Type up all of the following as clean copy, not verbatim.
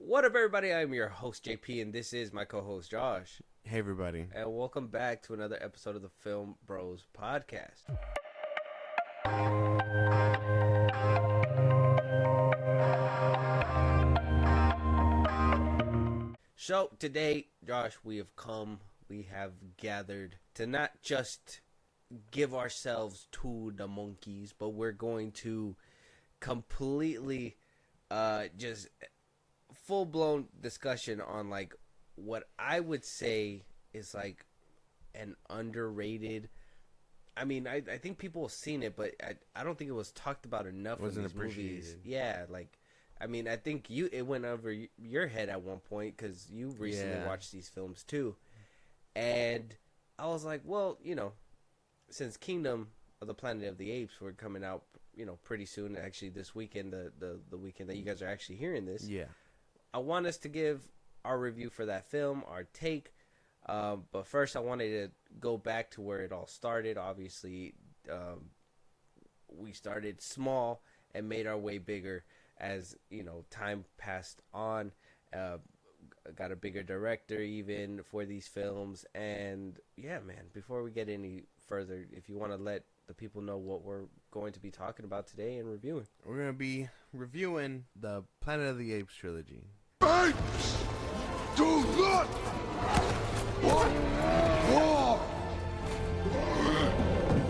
What up, everybody? I'm your host, JP, and this is my co host, Josh. Hey, everybody. And welcome back to another episode of the Film Bros podcast. So, today, Josh, we have gathered to not just give ourselves to the monkeys, but we're going to completely just full blown discussion on like what I would say is like an underrated. I mean, I think people have seen it, but I don't think it was talked about enough. Wasn't in these movies. appreciated. Yeah, like I mean, I think it went over your head at one point because you recently watched these films too, and I was like, well, since Kingdom of the Planet of the Apes were coming out, pretty soon. Actually, this weekend, the weekend that you guys are actually hearing this. Yeah. I want us to give our review for that film, our take. But first, I wanted to go back to where it all started. Obviously, we started small and made our way bigger as, time passed on. Got a bigger director even for these films. And, yeah, man, before we get any further, if you want to let the people know what we're going to be talking about today and reviewing. We're going to be reviewing the Planet of the Apes trilogy. Apes! Do not want war!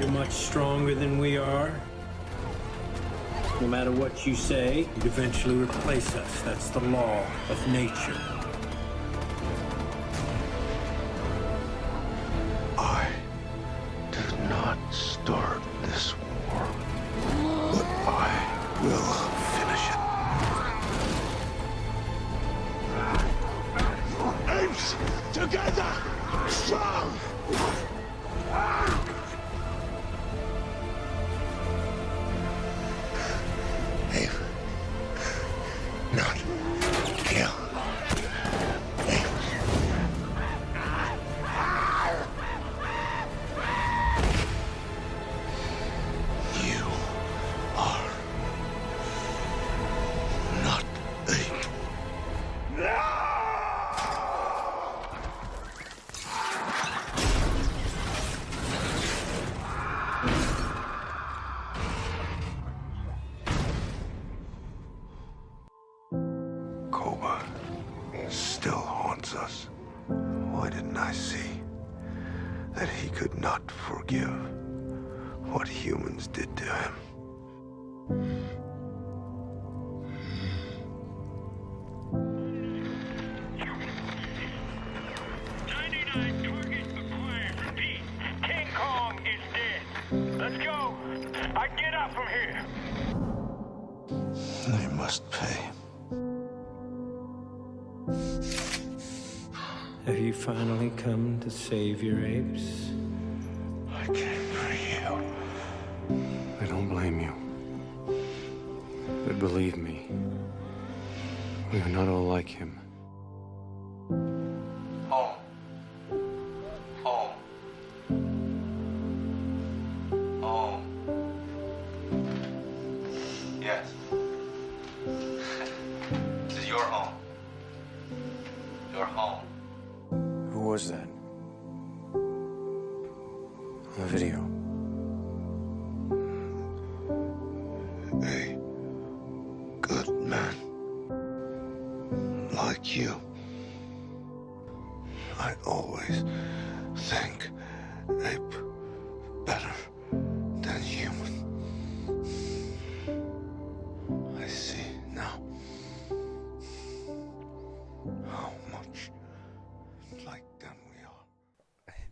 You're much stronger than we are. No matter what you say, you'd eventually replace us. That's the law of nature. I did not start this war, but I will finish it. Apes together, strong! Ape, not kill. You are not ape. Cobra still haunts us. Why didn't I see that he could not forgive what humans did to him? 99 targets acquired. Repeat. King Kong is dead. Let's go. I get out from here. They must pay. Have you finally come to save your apes? I came for you. I don't blame you. But believe me, we are not all like him. Home. Home. Home. Yes. This is your home. Your home. Who was that? On the video. A good man. Like you. I always think ape better than human. I see now how much like them we are.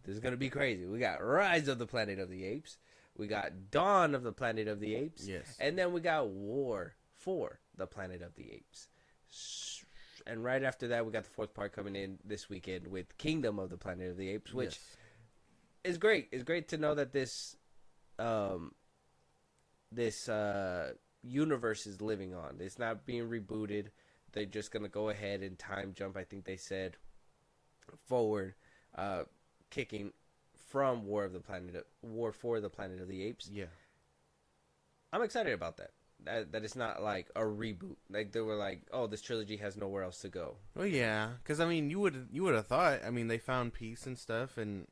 This is going to be crazy. We got Rise of the Planet of the Apes. We got Dawn of the Planet of the Apes. Yes. And then we got War for the Planet of the Apes. And right after that, we got the fourth part coming in this weekend with Kingdom of the Planet of the Apes, which is great. It's great to know that this universe is living on. It's not being rebooted. They're just going to go ahead and time jump, I think they said, forward, kicking from War for the Planet of the Apes. Yeah. I'm excited about that. that it's not like a reboot. Like they were like, oh, this trilogy has nowhere else to go. Well, yeah, because I mean, you would have thought. I mean, they found peace and stuff, and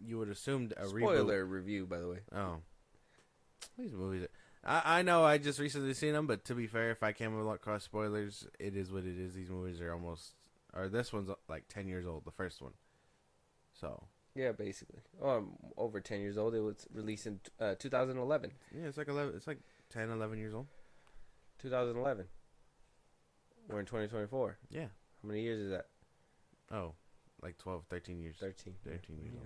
you would assumed a Spoiler review, by the way. Oh, these movies. I know I just recently seen them, but to be fair, if I came across spoilers, it is what it is. These movies are this one's like 10 years old, the first one. So Yeah, basically. Over 10 years old. It was released in 2011. yeah, it's like 11. It's like 10, 11 years old. 2011. We're in 2024. Yeah. How many years is that? Oh, like 12, 13 years. 13. 13 years old.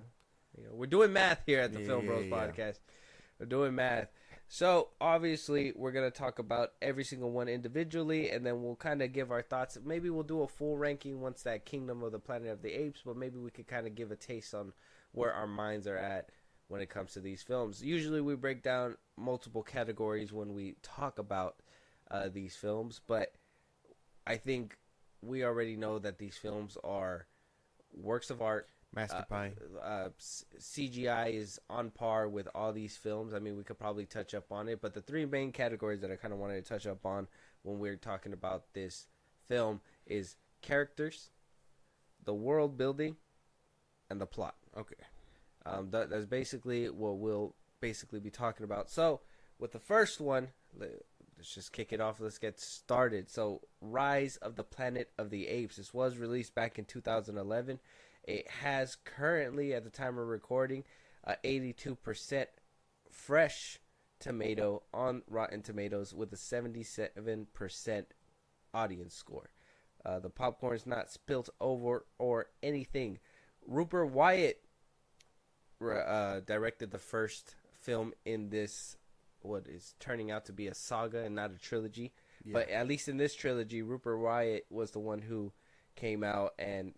We're doing math here at the Yeah, FilmBros yeah. podcast. We're doing math. So, obviously, we're going to talk about every single one individually, and then we'll kind of give our thoughts. Maybe we'll do a full ranking once that Kingdom of the Planet of the Apes, but maybe we could kind of give a taste on where our minds are at when it comes to these films. Usually, we break down multiple categories when we talk about these films, but I think we already know that these films are works of art. Master Pie. CGI is on par with all these films. I mean, we could probably touch up on it, but the three main categories that I kind of wanted to touch up on when we're talking about this film is characters, the world building, and the plot. Okay. That's basically what we'll basically be talking about. So, with the first one, let's just kick it off. Let's get started. So, Rise of the Planet of the Apes. This was released back in 2011. It has currently, at the time of recording, 82% fresh tomato on Rotten Tomatoes with a 77% audience score. The popcorn's not spilt over or anything. Rupert Wyatt directed the first film in this, what is turning out to be a saga and not a trilogy. Yeah. But at least in this trilogy, Rupert Wyatt was the one who came out and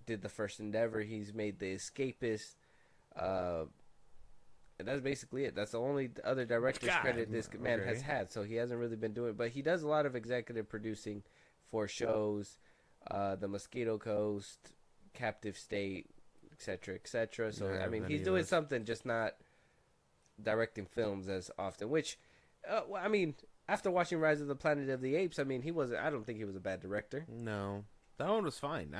did the first endeavor. He's made The Escapist, and that's basically it. That's the only other director's credit this man has had. So he hasn't really been doing it, but he does a lot of executive producing for shows, The Mosquito Coast, Captive State, etc., etc. So I mean, he's doing something, just not directing films as often. Which, I mean, after watching Rise of the Planet of the Apes, I mean, I don't think he was a bad director. No, that one was fine.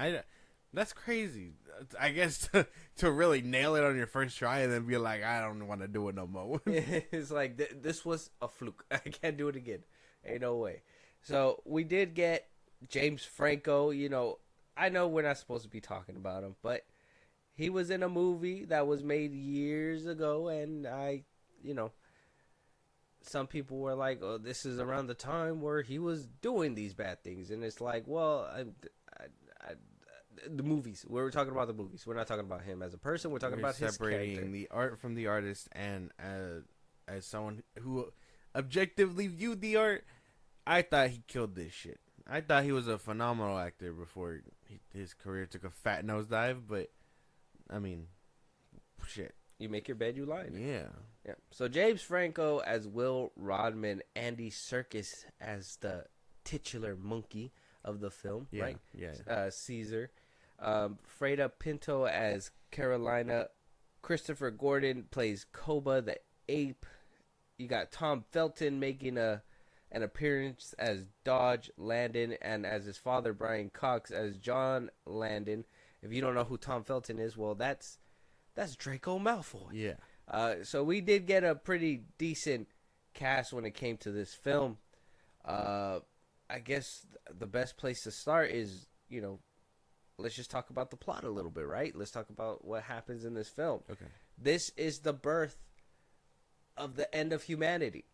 That's crazy. I guess to really nail it on your first try and then be like, I don't want to do it no more. It's like, this was a fluke. I can't do it again. Ain't no way. So we did get James Franco. You know, I know we're not supposed to be talking about him, but he was in a movie that was made years ago, and some people were like, oh, this is around the time where he was doing these bad things. And it's like, well, the movies. We're talking about the movies. We're not talking about him as a person. We're talking about his character. Separating the art from the artist, and as someone who objectively viewed the art, I thought he killed this shit. I thought he was a phenomenal actor before his career took a fat nosedive, but, I mean, shit. You make your bed, you lie in it. Yeah. So James Franco as Will Rodman, Andy Serkis as the titular monkey of the film, right? Yeah. Caesar. Freda Pinto as Carolina. Christopher Gordon plays Koba the ape. You got Tom Felton making an appearance as Dodge Landon, and as his father Brian Cox as John Landon. If you don't know who Tom Felton is, well, that's Draco Malfoy. Yeah. So we did get a pretty decent cast when it came to this film. I guess the best place to start is, let's just talk about the plot a little bit, right? Let's talk about what happens in this film. Okay. This is the birth of the end of humanity,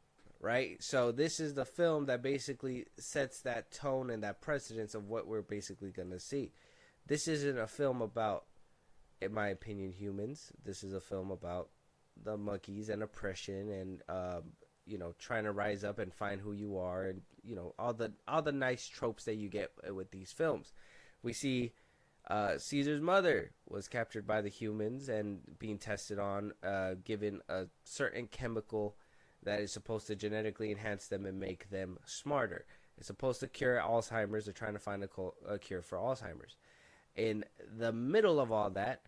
right? So this is the film that basically sets that tone and that precedence of what we're basically going to see. This isn't a film about, in my opinion, humans. This is a film about the monkeys and oppression and, trying to rise up and find who you are, and, all the nice tropes that you get with these films. We see Caesar's mother was captured by the humans and being tested on, given a certain chemical that is supposed to genetically enhance them and make them smarter. It's supposed to cure Alzheimer's. They're trying to find a cure for Alzheimer's. In the middle of all that,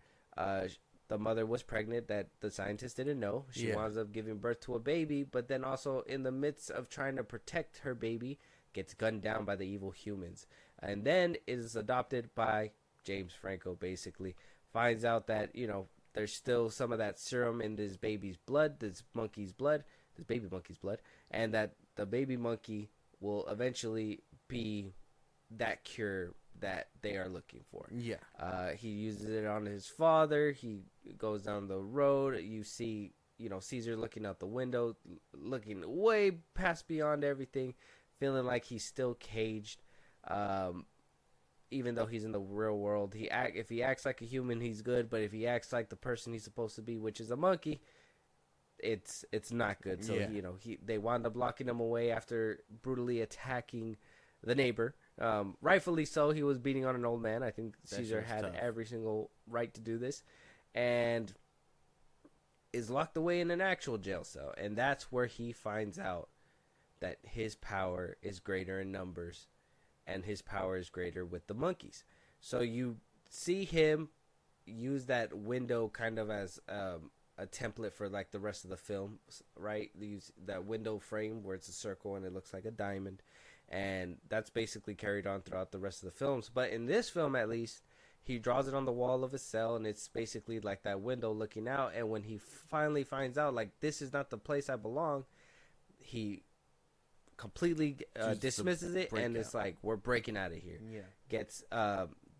the mother was pregnant that the scientist didn't know. She Yeah. winds up giving birth to a baby, but then also in the midst of trying to protect her baby, gets gunned down by the evil humans, and then is adopted by James Franco. Basically, finds out that there's still some of that serum in this baby's blood, this baby monkey's blood, and that the baby monkey will eventually be that cure that they are looking for. Yeah. He uses it on his father. He goes down the road. You see, Caesar looking out the window, looking way past beyond everything, feeling like he's still caged. Even though he's in the real world, if he acts like a human, he's good. But if he acts like the person he's supposed to be, which is a monkey, it's not good. So they wound up locking him away after brutally attacking the neighbor. Rightfully so. He was beating on an old man. I think Caesar had every single right to do this, and is locked away in an actual jail cell. And that's where he finds out that his power is greater in numbers, and his power is greater with the monkeys. So you see him use that window kind of as a template for like the rest of the film, right? Use that window frame where it's a circle and it looks like a diamond, and that's basically carried on throughout the rest of the films. But in this film, at least, he draws it on the wall of his cell, and it's basically like that window looking out. And when he finally finds out, like, this is not the place I belong, he completely dismisses it, and it's like, we're breaking out of here. Yeah. Gets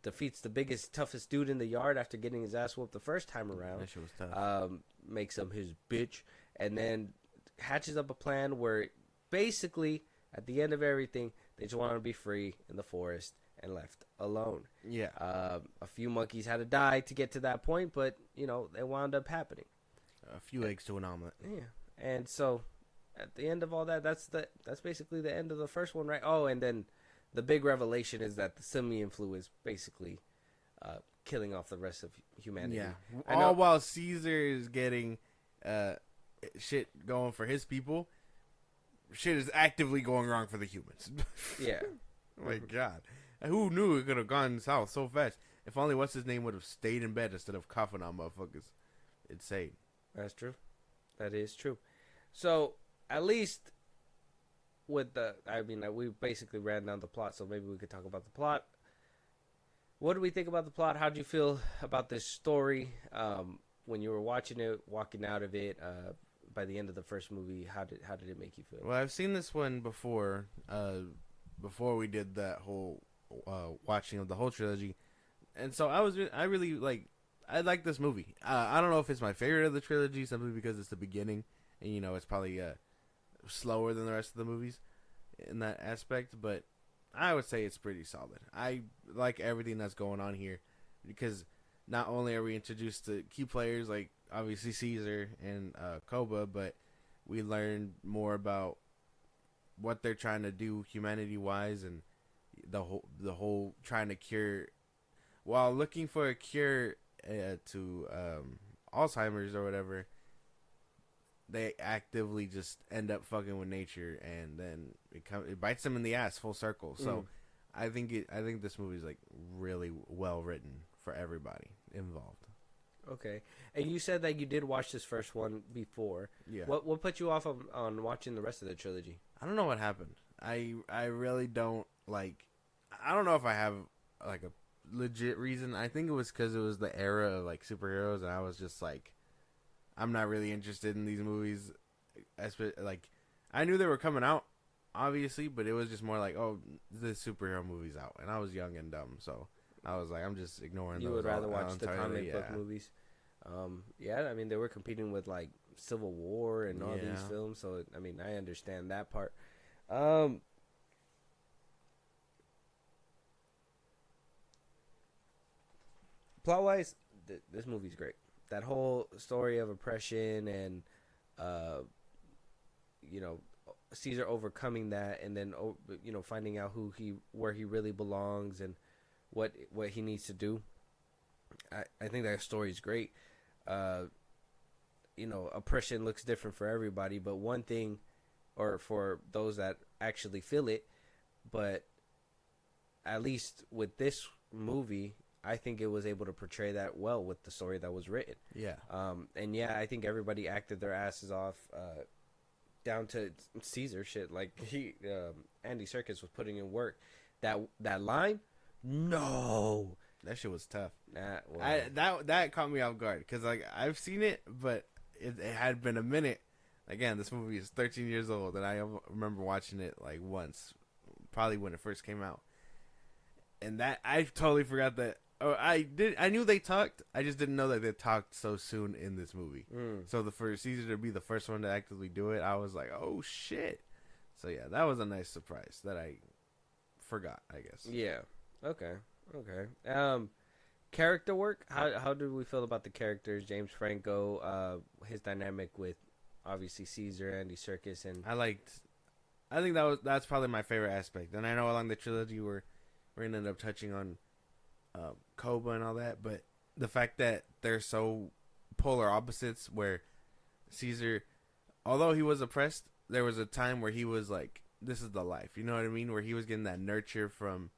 defeats the biggest, toughest dude in the yard after getting his ass whooped the first time around. That shit was tough. Makes him his bitch, and then hatches up a plan where basically at the end of everything, they just want to be free in the forest and left alone. Yeah. A few monkeys had to die to get to that point, but it wound up happening. A few eggs to an omelet. Yeah, and so at the end of all that, that's basically the end of the first one, right? Oh, and then the big revelation is that the simian flu is basically killing off the rest of humanity. Yeah. All while Caesar is getting shit going for his people, shit is actively going wrong for the humans. Yeah. Oh my God. Who knew it could have gone south so fast? If only what's his name would have stayed in bed instead of coughing on motherfuckers. Insane. That's true. That is true. So at least with we basically ran down the plot, so maybe we could talk about the plot. What do we think about the plot? How do you feel about this story when you were watching it, walking out of it? By the end of the first movie, how did it make you feel? Well, I've seen this one before. Before we did that whole watching of the whole trilogy, and so I really like this movie. I don't know if it's my favorite of the trilogy, simply because it's the beginning, and it's probably slower than the rest of the movies in that aspect. But I would say it's pretty solid. I like everything that's going on here, because not only are we introduced to key players like obviously Caesar and Koba, but we learn more about what they're trying to do humanity-wise, and the whole trying to cure, while looking for a cure to Alzheimer's or whatever. They actively just end up fucking with nature, and then it bites them in the ass full circle. So I think this movie is like really well written for everybody involved. Okay, and you said that you did watch this first one before. Yeah. What put you off on watching the rest of the trilogy? I don't know what happened. I really don't like. I don't know if I have like a legit reason. I think it was because it was the era of like superheroes, and I was just like, I'm not really interested in these movies. Like, I knew they were coming out, obviously, but it was just more like, oh, the superhero movie's out, and I was young and dumb, so I was like, I'm just ignoring those. You would rather watch the entirely. comic book movies. Yeah, I mean, they were competing with like Civil War and all these films, so I mean, I understand that part. Plot wise, this movie's great. That whole story of oppression and Caesar overcoming that, and then finding out where he really belongs and what he needs to do. I think that story is great. Oppression looks different for everybody, but one thing, or for those that actually feel it, but at least with this movie, I think it was able to portray that well with the story that was written. Yeah. And yeah, I think everybody acted their asses off, down to Caesar shit. Like Andy Serkis was putting in work. That line, no, That shit was tough. well, That caught me off guard because like I've seen it, but it had been a minute. Again, this movie is 13 years old, and I remember watching it like once, probably when it first came out. And that I totally forgot that. Oh, I knew they talked. I just didn't know that they talked so soon in this movie. So for Caesar to be the first one to actively do it, I was like, oh shit. So yeah, that was a nice surprise that I forgot, I guess. yeah, okay. Character work. How do we feel about the characters? James Franco, his dynamic with obviously Caesar, Andy Serkis, and I think that's probably my favorite aspect. And I know along the trilogy we're gonna end up touching on Koba and all that, but the fact that they're so polar opposites, where Caesar, although he was oppressed, there was a time where he was like, this is the life, you know what I mean, where he was getting that nurture from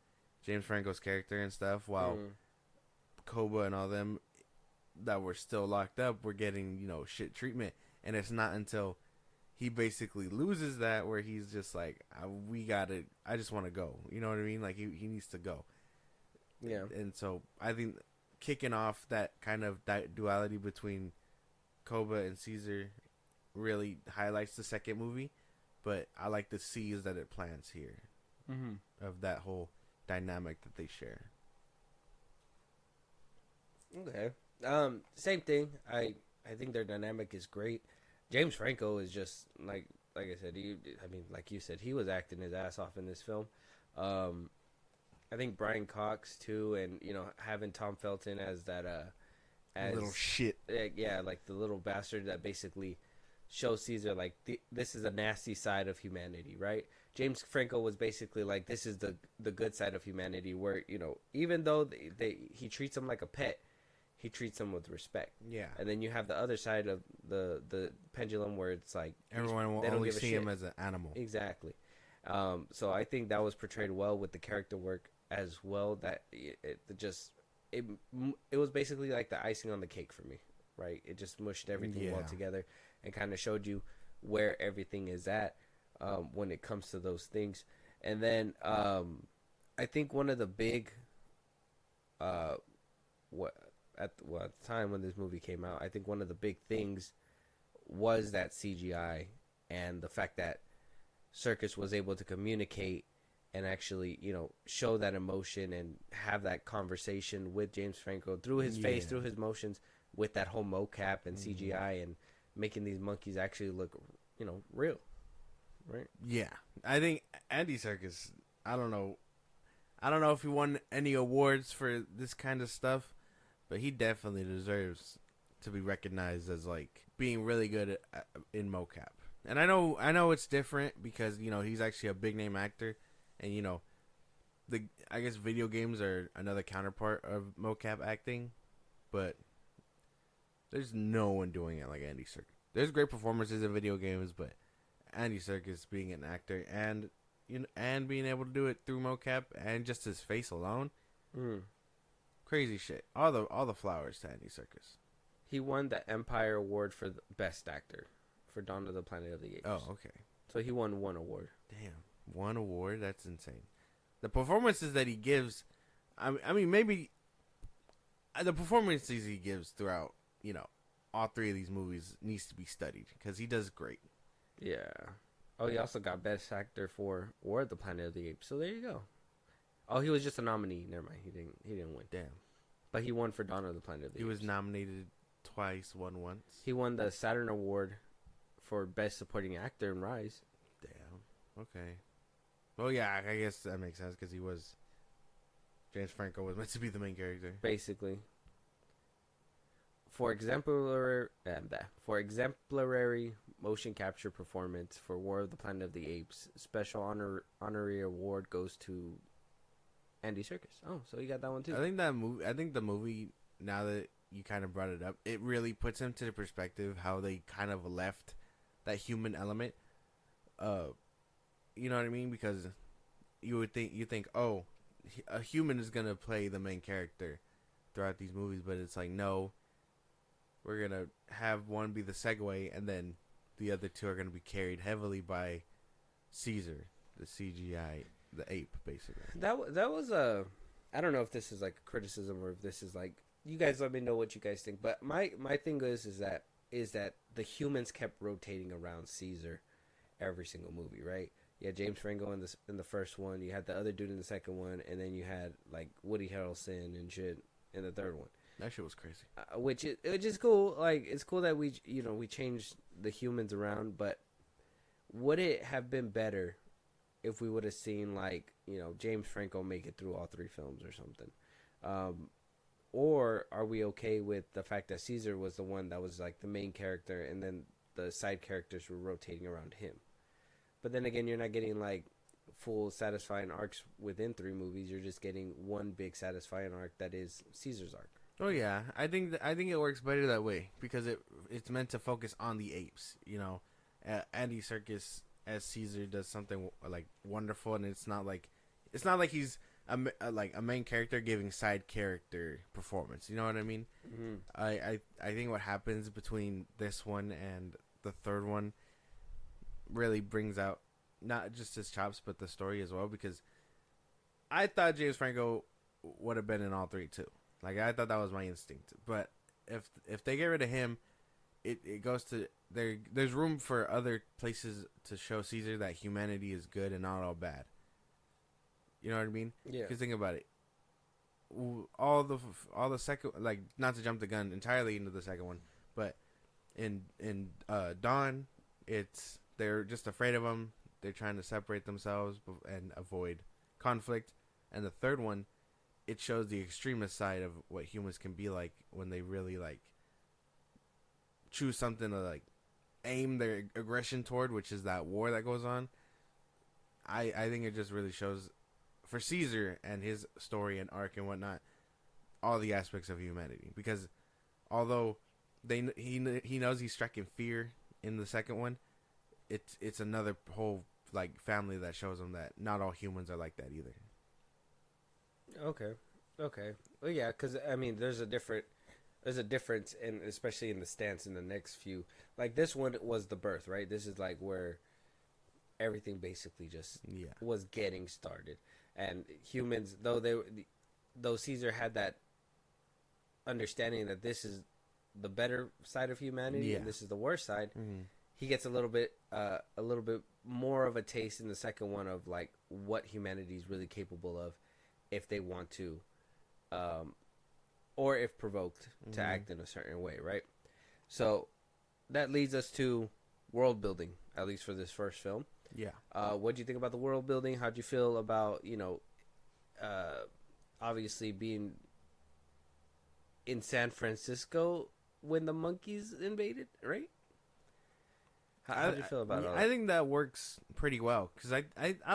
James Franco's character and stuff, while Koba and all them that were still locked up were getting, you know, shit treatment. And it's not until he basically loses that where he's just like, I just want to go, you know what I mean, like he needs to go. yeah, And so I think kicking off that kind of duality between Koba and Caesar really highlights the second movie. But I like the seeds that it plants here of that whole dynamic that they share. okay. Same thing. I think their dynamic is great. James Franco is just like I said. Like you said, he was acting his ass off in this film. I think Brian Cox too, and having Tom Felton as that as Little shit. yeah, like the little bastard that basically shows Caesar like this is a nasty side of humanity, right? James Franco was basically like, this is the good side of humanity, where even though he treats him like a pet, he treats him with respect. Yeah. And then you have the other side of the pendulum where it's like Everyone will they don't only give a see shit. him as an animal. Exactly. So I think that was portrayed well with the character work as well. That it was basically like the icing on the cake for me, right? It just mushed everything well together and kind of showed you where everything is at when it comes to those things. And then I think one of the big at the time when this movie came out, I think one of the big things was that CGI and the fact that Serkis was able to communicate and actually, show that emotion and have that conversation with James Franco through his face, through his motions, with that whole mocap and CGI and making these monkeys actually look, real, right? Yeah, I think Andy Serkis. I don't know if he won any awards for this kind of stuff, but he definitely deserves to be recognized as like being really good in mocap. And I know it's different because he's actually a big name actor, and I guess video games are another counterpart of mocap acting, but there's no one doing it like Andy Serkis. There's great performances in video games, but Andy Serkis being an actor and being able to do it through mocap and just his face alone, crazy shit. All the flowers to Andy Serkis. He won the Empire Award for the Best Actor for Dawn of the Planet of the Apes. Oh, okay. So he won one award. Damn, one award? That's insane. The performances that he gives, I mean, maybe the performances he gives throughout, all three of these movies needs to be studied because he does great. Yeah. Oh, he also got Best Actor for War of the Planet of the Apes. So there you go. Oh, he was just a nominee. Never mind. He didn't win. Damn. But he won for Dawn of the Planet of the Apes. He was nominated twice, won once. He won the Saturn Award for Best Supporting Actor in Rise. Damn. Okay. Well, yeah, I guess that makes sense because James Franco was meant to be the main character. Basically. For exemplary motion capture performance for War of the Planet of the Apes, special honorary award goes to Andy Serkis. Oh, so you got that one too. I think the movie, now that you kind of brought it up, it really puts into the perspective how they kind of left that human element. You know what I mean? Because you think, oh, a human is gonna play the main character, throughout these movies, but it's like, no, we're gonna have one be the segue, and then the other two are gonna be carried heavily by Caesar, the CGI, the ape, basically. That was a. I don't know if this is like a criticism or if this is like, you guys let me know what you guys think. But my thing is that the humans kept rotating around Caesar every single movie, right? You had James Franco in the first one, you had the other dude in the second one, and then you had like Woody Harrelson and shit in the third one. That shit was crazy. Which is cool. Like, it's cool that we changed the humans around, but would it have been better if we would have seen like, James Franco make it through all three films or something? Or are we okay with the fact that Caesar was the one that was like the main character, and then the side characters were rotating around him? But then again, you're not getting like full satisfying arcs within three movies. You're just getting one big satisfying arc that is Caesar's arc. Oh yeah, I think it works better that way because it's meant to focus on the apes. Andy Serkis as Caesar does something like wonderful, and it's not like he's a main character giving side character performance. You know what I mean? Mm-hmm. I think what happens between this one and the third one really brings out not just his chops but the story as well, because I thought James Franco would have been in all three too. Like, I thought that was my instinct. But if they get rid of him, it goes to there's room for other places to show Caesar that humanity is good and not all bad. You know what I mean? Yeah. Because think about it. All the second, like, not to jump the gun entirely into the second one, but in Dawn, they're just afraid of him. They're trying to separate themselves and avoid conflict. And the third one, it shows the extremist side of what humans can be like when they really like choose something to like aim their aggression toward, which is that war that goes on. I think it just really shows for Caesar and his story and arc and whatnot all the aspects of humanity, because although he knows he's striking fear in the second one, it's another whole like family that shows him that not all humans are like that either. Okay. Well, yeah, because I mean, there's a difference, and especially in the stance in the next few. Like, this one was the birth, right? This is like where everything basically just was getting started, and humans, though Caesar had that understanding that this is the better side of humanity and this is the worst side. Mm-hmm. He gets a little bit more of a taste in the second one of like what humanity is really capable of if they want to, or if provoked to act in a certain way, right? So that leads us to world building, at least for this first film. Yeah. What do you think about the world building? How'd you feel about, obviously being in San Francisco when the monkeys invaded, right? How do you feel about it? I think that works pretty well, because I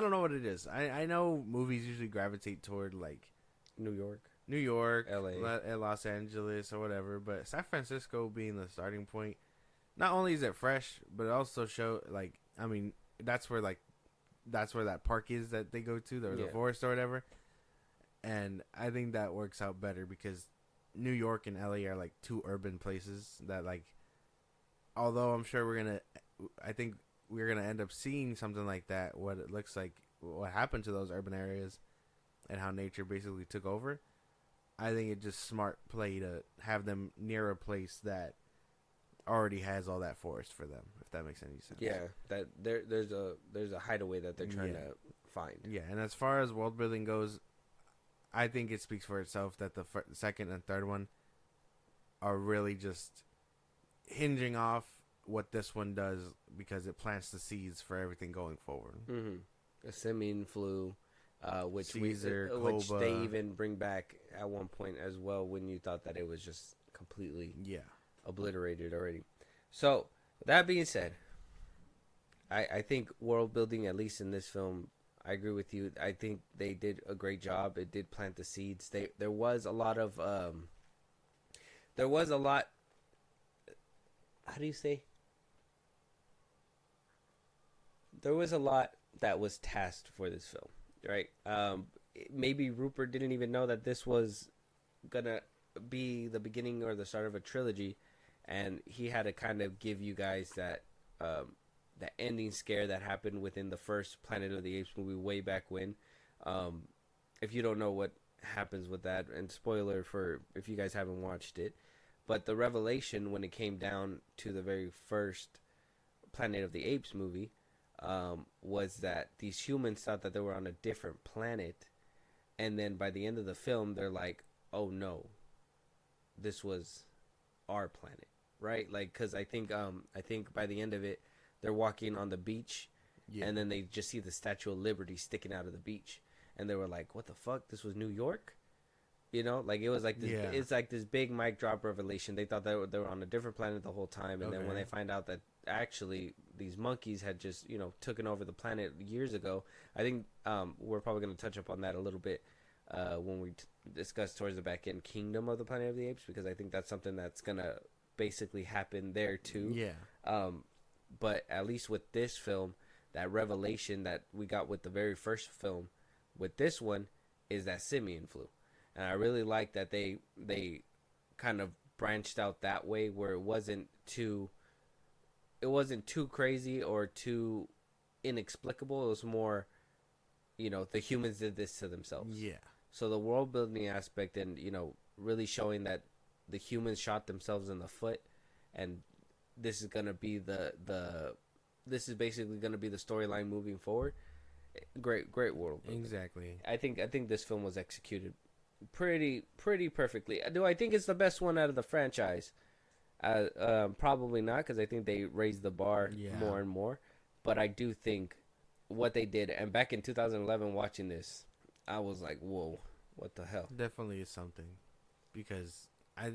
don't know what it is. I know movies usually gravitate toward like New York, LA, Los Angeles, or whatever, but San Francisco being the starting point, not only is it fresh, but it also that's where that park is that they go to, the forest or whatever. And I think that works out better because New York and LA are like two urban places that, like, although I'm sure I think we're gonna end up seeing something like that, what it looks like, what happened to those urban areas and how nature basically took over. I think it's just smart play to have them near a place that already has all that forest for them, if that makes any sense. Yeah, that there's a hideaway that they're trying to find. Yeah, and as far as world building goes, I think it speaks for itself that the second and third one are really just hinging off what this one does, because it plants the seeds for everything going forward. Mm-hmm. A simian flu, which Caesar, which Koba. they even bring back at one point as well, when you thought that it was just completely obliterated already. So that being said, I think world building, at least in this film, I agree with you. I think they did a great job. It did plant the seeds. There was a lot. How do you say? There was a lot that was tasked for this film, right? Maybe Rupert didn't even know that this was gonna be the beginning or the start of a trilogy, and he had to kind of give you guys that that ending scare that happened within the first Planet of the Apes movie way back when. If you don't know what happens with that, and spoiler for if you guys haven't watched it, but the revelation when it came down to the very first Planet of the Apes movie was that these humans thought that they were on a different planet, and then by the end of the film they're like, oh no, this was our planet, right? Like, because I think by the end of it they're walking on the beach, and then they just see the Statue of Liberty sticking out of the beach, and they were like, what the fuck, this was New York? You know, like it was like this, it's like this big mic drop revelation. They thought they were on a different planet the whole time, and then when they find out that actually these monkeys had just, you know, taken over the planet years ago. I think we're probably going to touch up on that a little bit when we discuss towards the back end Kingdom of the Planet of the Apes, because I think that's something that's going to basically happen there too. Yeah. But at least with this film, that revelation that we got with the very first film, with this one, is that simian flu. And I really like that they kind of branched out that way, where it wasn't too crazy or too inexplicable. It was more, you know, the humans did this to themselves. Yeah. So the world building aspect, and, you know, really showing that the humans shot themselves in the foot, and this is gonna be this is basically gonna be the storyline moving forward. Great world building. Exactly. I think this film was executed pretty perfectly. Do I think it's the best one out of the franchise? Probably not, because I think they raised the bar more and more. But I do think what they did, and back in 2011 watching this, I was like, whoa, what the hell? Definitely is something, because I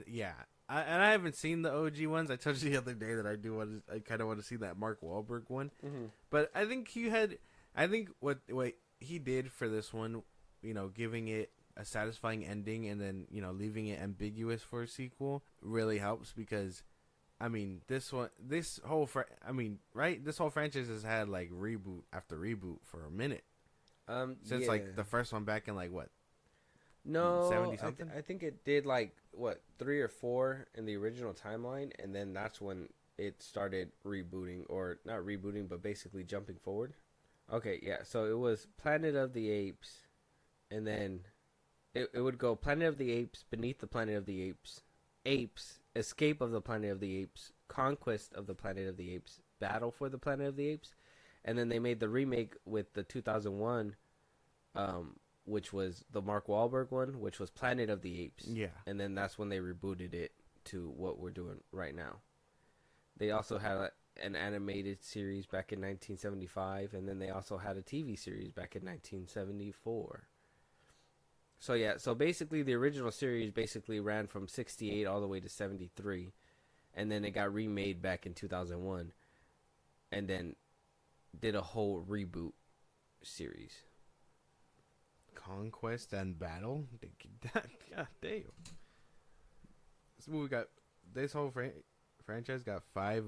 haven't seen the OG ones. I told you the other day that I kind of want to see that Mark Wahlberg one. Mm-hmm. But I think what he did for this one, you know, giving it a satisfying ending and then, you know, leaving it ambiguous for a sequel really helps, because I mean, this whole franchise has had like reboot after reboot for a minute. Since like the first one back in like what? No, 70 something? I think it did like what, 3 or 4 in the original timeline, and then that's when it started rebooting, or not rebooting, but basically jumping forward. Okay, yeah. So it was Planet of the Apes, and then it would go Planet of the Apes, Beneath the Planet of the Apes, Apes, Escape of the Planet of the Apes, Conquest of the Planet of the Apes, Battle for the Planet of the Apes, and then they made the remake with the 2001, which was the Mark Wahlberg one, which was Planet of the Apes. Yeah. And then that's when they rebooted it to what we're doing right now. They also had an animated series back in 1975, and then they also had a TV series back in 1974. So yeah, so basically the original series basically ran from 68 all the way to 73, and then it got remade back in 2001, and then did a whole reboot series. Conquest and Battle? God damn. This whole franchise got five.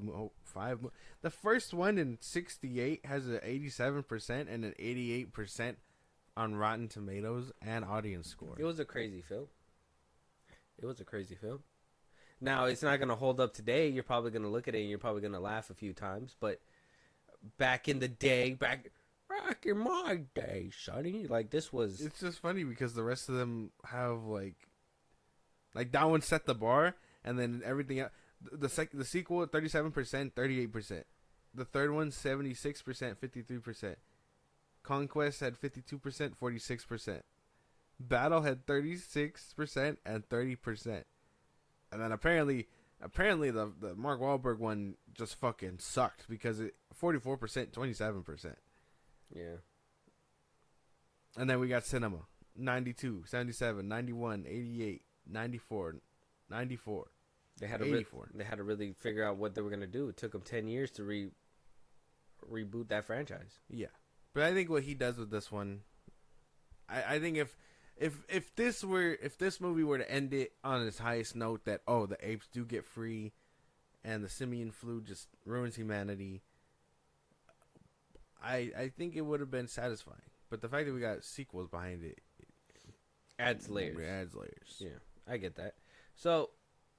The first one in 68 has an 87% and an 88% on Rotten Tomatoes and audience score. It was a crazy film. Now, it's not going to hold up today. You're probably going to look at it and you're probably going to laugh a few times. But back in the day, back in my day, sonny, like this was... It's just funny because the rest of them have like that one set the bar, and then everything else. The sequel, 37%, 38%. The third one, 76%, 53%. Conquest had 52%, 46%. Battle had 36% and 30%. And then apparently the Mark Wahlberg one just fucking sucked because it 44%, 27%. Yeah. And then we got cinema. 92, 77, 91, 88, 94, 94. They had to really figure out what they were going to do. It took them 10 years to reboot that franchise. Yeah. But I think what he does with this one, I think if this movie were to end it on its highest note, that the apes do get free and the simian flu just ruins humanity, I think it would have been satisfying. But the fact that we got sequels behind it adds layers. It adds layers. Yeah, I get that. So,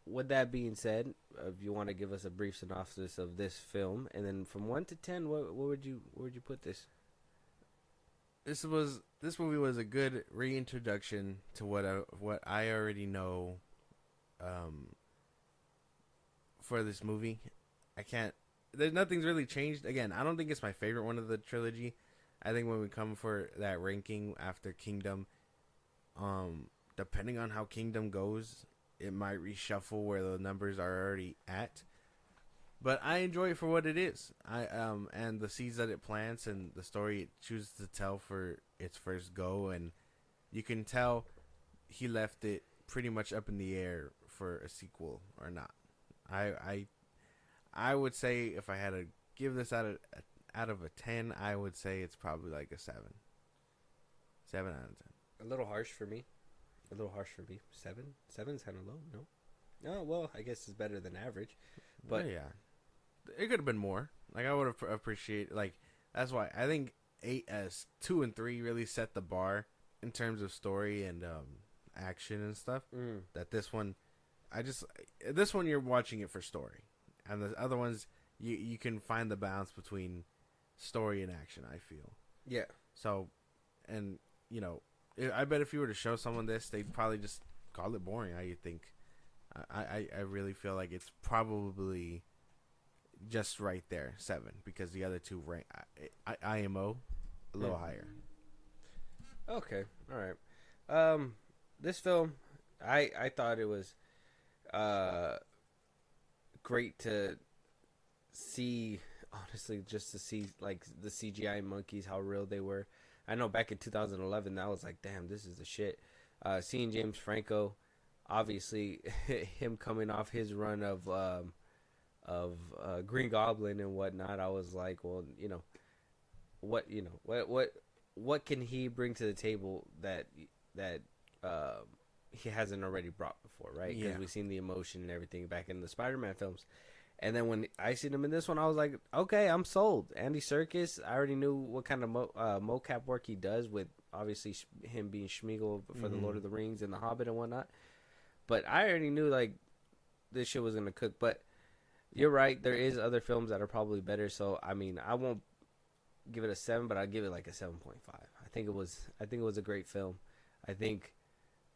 with that being said, if you want to give us a brief synopsis of this film, and then from 1 to 10, what would you put this? This movie was a good reintroduction to what I already know. For this movie, nothing's really changed. Again, I don't think it's my favorite one of the trilogy. I think when we come for that ranking after Kingdom, depending on how Kingdom goes, it might reshuffle where the numbers are already at. But I enjoy it for what it is. And the seeds that it plants and the story it chooses to tell for its first go, and you can tell he left it pretty much up in the air for a sequel or not. I would say if I had to give this out of a 10, I would say it's probably like a 7. 7 out of 10. A little harsh for me. 7? 7's kind of low. No. Oh well, I guess it's better than average. But yeah, it could have been more. Like I would have appreciated. Like that's why I think 2 and 3 really set the bar in terms of story and action and stuff. That this one you're watching it for story, and the other ones you can find the balance between story and action. I feel. Yeah. So, and I bet if you were to show someone this, they'd probably just call it boring. I think. I really feel like it's probably just right there 7 because the other two rank IMO a little higher. Okay. All right. This film, I thought it was great to see, honestly, just to see like the CGI monkeys, how real they were. I know back in 2011 that was like, damn, this is the shit. Seeing James Franco, obviously him coming off his run of Green Goblin and whatnot, I was like, well, what can he bring to the table that he hasn't already brought before, right? Because we've seen the emotion and everything back in the Spider-Man films. And then when I seen him in this one, I was like, okay, I'm sold. Andy Serkis, I already knew what kind of mocap work he does with, obviously, him being Schmeagol for the Lord of the Rings and the Hobbit and whatnot. But I already knew, like, this shit was going to cook. But you're right, there is other films that are probably better. So, I mean, I won't give it a 7, but I'll give it like a 7.5. I think it was a great film. I think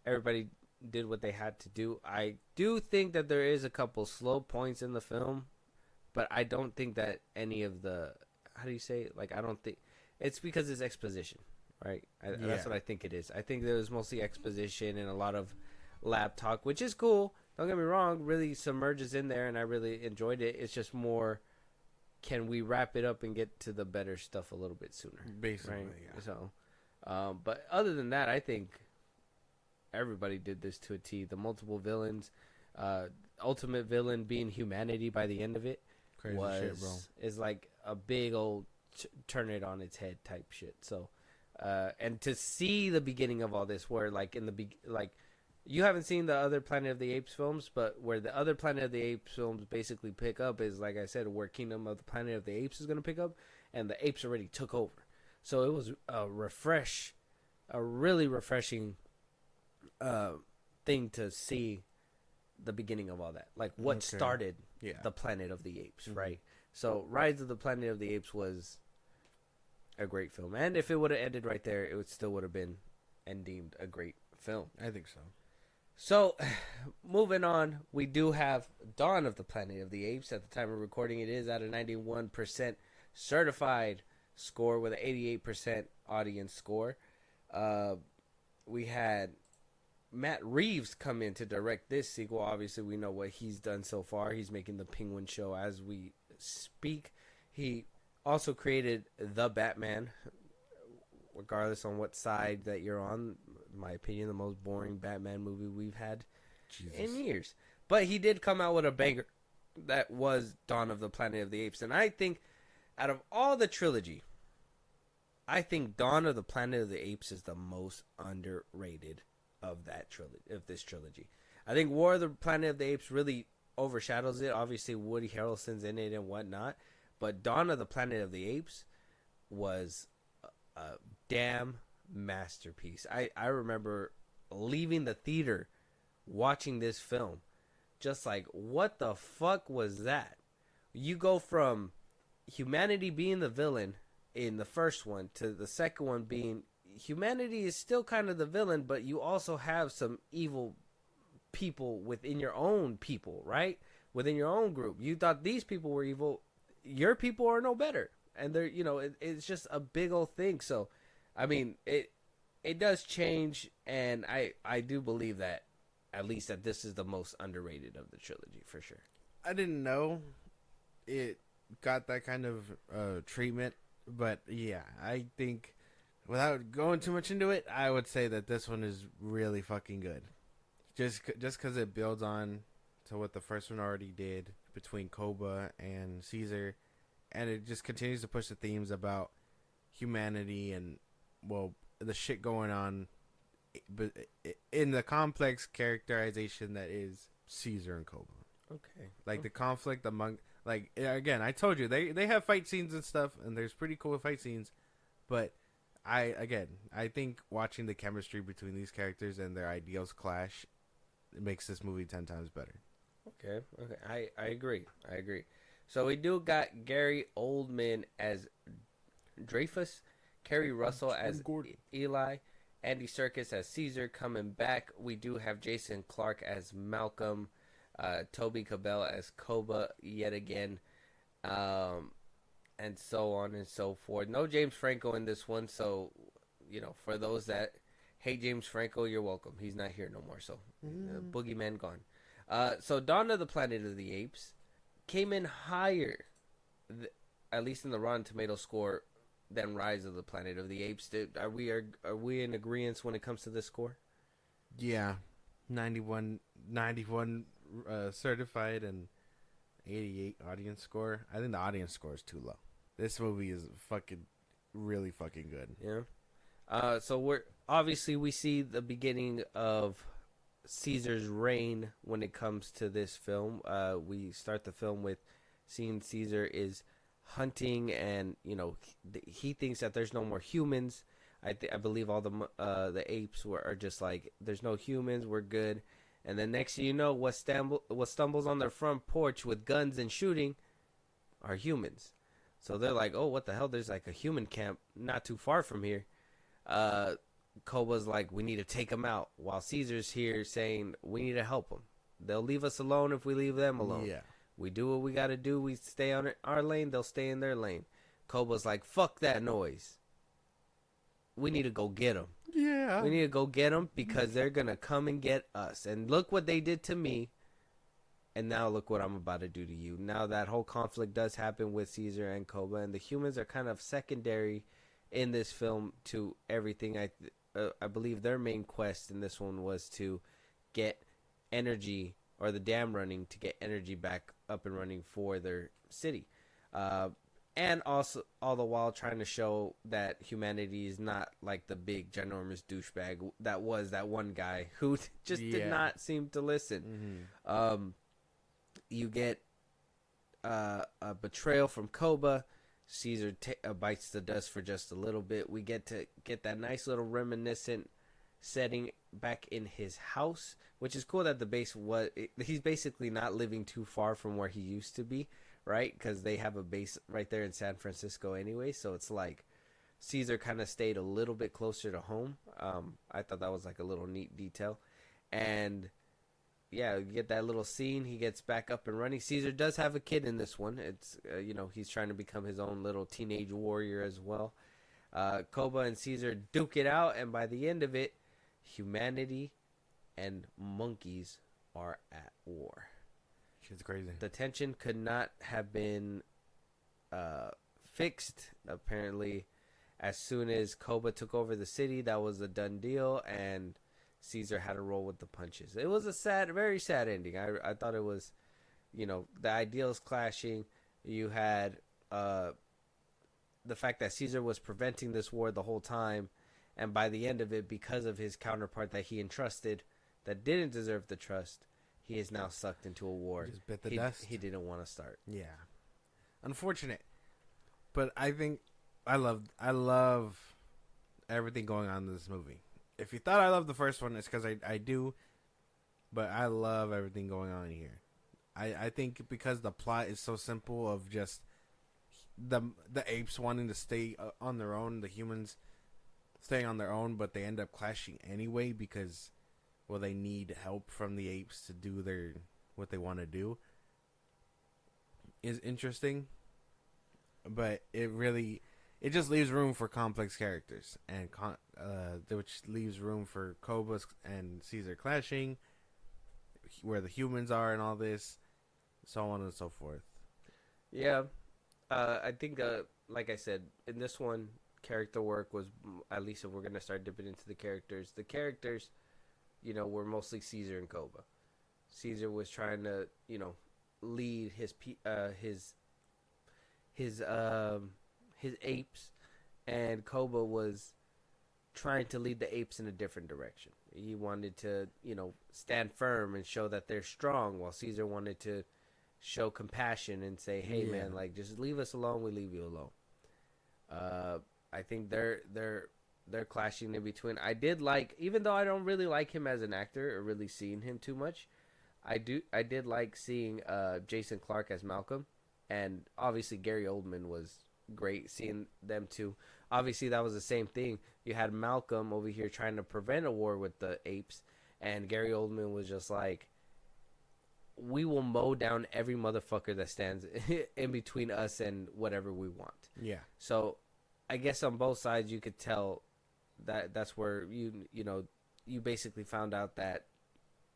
everybody did what they had to do. I do think that there is a couple slow points in the film, but I don't think that any of the, how do you say it? Like, I don't think it's because it's exposition, right? That's what I think it is. I think there was mostly exposition and a lot of lab talk, which is cool. Don't get me wrong, really submerges in there, and I really enjoyed it. It's just more, can we wrap it up and get to the better stuff a little bit sooner? Basically, right? yeah. So, but other than that, I think everybody did this to a T. The multiple villains, ultimate villain being humanity by the end of it, Crazy shit, bro. Is like a big old turn it on its head type shit. So, and to see the beginning of all this, where like you haven't seen the other Planet of the Apes films, but where the other Planet of the Apes films basically pick up is, like I said, where Kingdom of the Planet of the Apes is going to pick up, and the apes already took over. So it was a really refreshing thing to see the beginning of all that, like what started the Planet of the Apes, right? So Rise of the Planet of the Apes was a great film, and if it would have ended right there, it still would have been and deemed a great film. I think so. So moving on, we do have Dawn of the Planet of the Apes. At the time of recording, it is at a 91% certified score with an 88% audience score. We had Matt Reeves come in to direct this sequel. Obviously, we know what he's done so far. He's making the Penguin show as we speak. He also created The Batman. Regardless on what side that you're on, in my opinion, the most boring Batman movie we've had in years. But he did come out with a banger that was Dawn of the Planet of the Apes. And I think out of all the trilogy, I think Dawn of the Planet of the Apes is the most underrated of that this trilogy. I think War of the Planet of the Apes really overshadows it. Obviously, Woody Harrelson's in it and whatnot. But Dawn of the Planet of the Apes was a damn masterpiece. I remember leaving the theater watching this film. Just like, what the fuck was that? You go from humanity being the villain in the first one to the second one being humanity is still kind of the villain, but you also have some evil people within your own people, right? Within your own group. You thought these people were evil. Your people are no better. And they're, it's just a big old thing. So, I mean, it does change, and I do believe that, at least that this is the most underrated of the trilogy, for sure. I didn't know it got that kind of treatment, but yeah, I think without going too much into it, I would say that this one is really fucking good. Just because it builds on to what the first one already did between Koba and Caesar, and it just continues to push the themes about humanity and, well, the shit going on, but in the complex characterization that is Caesar and Koba. Okay. Like the conflict among, like, again, I told you they have fight scenes and stuff, and there's pretty cool fight scenes, but I think watching the chemistry between these characters and their ideals clash, it makes this movie 10 times better. Okay. I agree. So we do got Gary Oldman as Dreyfus, Kerry Russell as Eli, Andy Serkis as Caesar coming back. We do have Jason Clarke as Malcolm, Toby Cabell as Koba yet again, and so on and so forth. No James Franco in this one, so, for those that hate James Franco, you're welcome. He's not here no more, so Boogeyman gone. So Dawn of the Planet of the Apes came in higher, at least in the Rotten Tomato score, than Rise of the Planet of the Apes. Are we in agreement when it comes to this score? Yeah, 91 certified and 88 audience score. I think the audience score is too low. This movie is really fucking good. Yeah. So we see the beginning of Caesar's reign when it comes to this film. We start the film with seeing Caesar is hunting, and he thinks that there's no more humans. I believe all the apes are just like, there's no humans, we're good. And then next thing you know, what stumbles on their front porch with guns and shooting are humans. So they're like, oh, what the hell? There's like a human camp not too far from here. Koba's like, we need to take them out, while Caesar's here saying we need to help them. They'll leave us alone if we leave them alone. Yeah. We do what we got to do. We stay on our lane. They'll stay in their lane. Koba's like, fuck that noise. We need to go get them. Yeah. We need to go get them because they're going to come and get us. And look what they did to me. And now look what I'm about to do to you. Now that whole conflict does happen with Caesar and Koba. And the humans are kind of secondary in this film to everything. I believe their main quest in this one was to get energy, or the dam running, to get energy back up and running for their city. And also all the while trying to show that humanity is not like the big ginormous douchebag that was that one guy who just did not seem to listen. Mm-hmm. You get a betrayal from Koba. Caesar bites the dust for just a little bit. We get to get that nice little reminiscent setting back in his house, which is cool that the base he's basically not living too far from where he used to be, right? Because they have a base right there in San Francisco anyway, so it's like Caesar kind of stayed a little bit closer to home. I thought that was like a little neat detail. And yeah, you get that little scene. He gets back up and running. Caesar does have a kid in this one. It's he's trying to become his own little teenage warrior as well. Koba and Caesar duke it out, and by the end of it, humanity and monkeys are at war. Shit's crazy. The tension could not have been fixed. Apparently, as soon as Koba took over the city, that was a done deal, and Caesar had to roll with the punches. It was a very sad ending. I thought it was, the ideals clashing. You had the fact that Caesar was preventing this war the whole time, and by the end of it, because of his counterpart that he entrusted that didn't deserve the trust, he is now sucked into a war Just bit the dust. He didn't want to start. Yeah. Unfortunate. But I think I love everything going on in this movie. If you thought I loved the first one, it's because I do. but I love everything going on here. I think because the plot is so simple of just the apes wanting to stay on their own, the humans staying on their own, but they end up clashing anyway because, well, they need help from the apes to do what they want to do, is interesting. But it just leaves room for complex characters, and which leaves room for Koba and Caesar clashing, where the humans are and all this, so on and so forth. Yeah, I think, like I said, in this one, character work was, at least if we're gonna start dipping into the characters, were mostly Caesar and Koba. Caesar was trying to, lead his apes, and Koba was trying to lead the apes in a different direction. He wanted to, stand firm and show that they're strong, while Caesar wanted to show compassion and say, "Hey, man, like, just leave us alone. We leave you alone." I think they're clashing in between. I did like, even though I don't really like him as an actor or really seeing him too much, I did like seeing Jason Clarke as Malcolm, and obviously Gary Oldman was great. Seeing them two, obviously that was the same thing. You had Malcolm over here trying to prevent a war with the apes, and Gary Oldman was just like, "We will mow down every motherfucker that stands in between us and whatever we want." Yeah. So, I guess on both sides you could tell that's where you basically found out that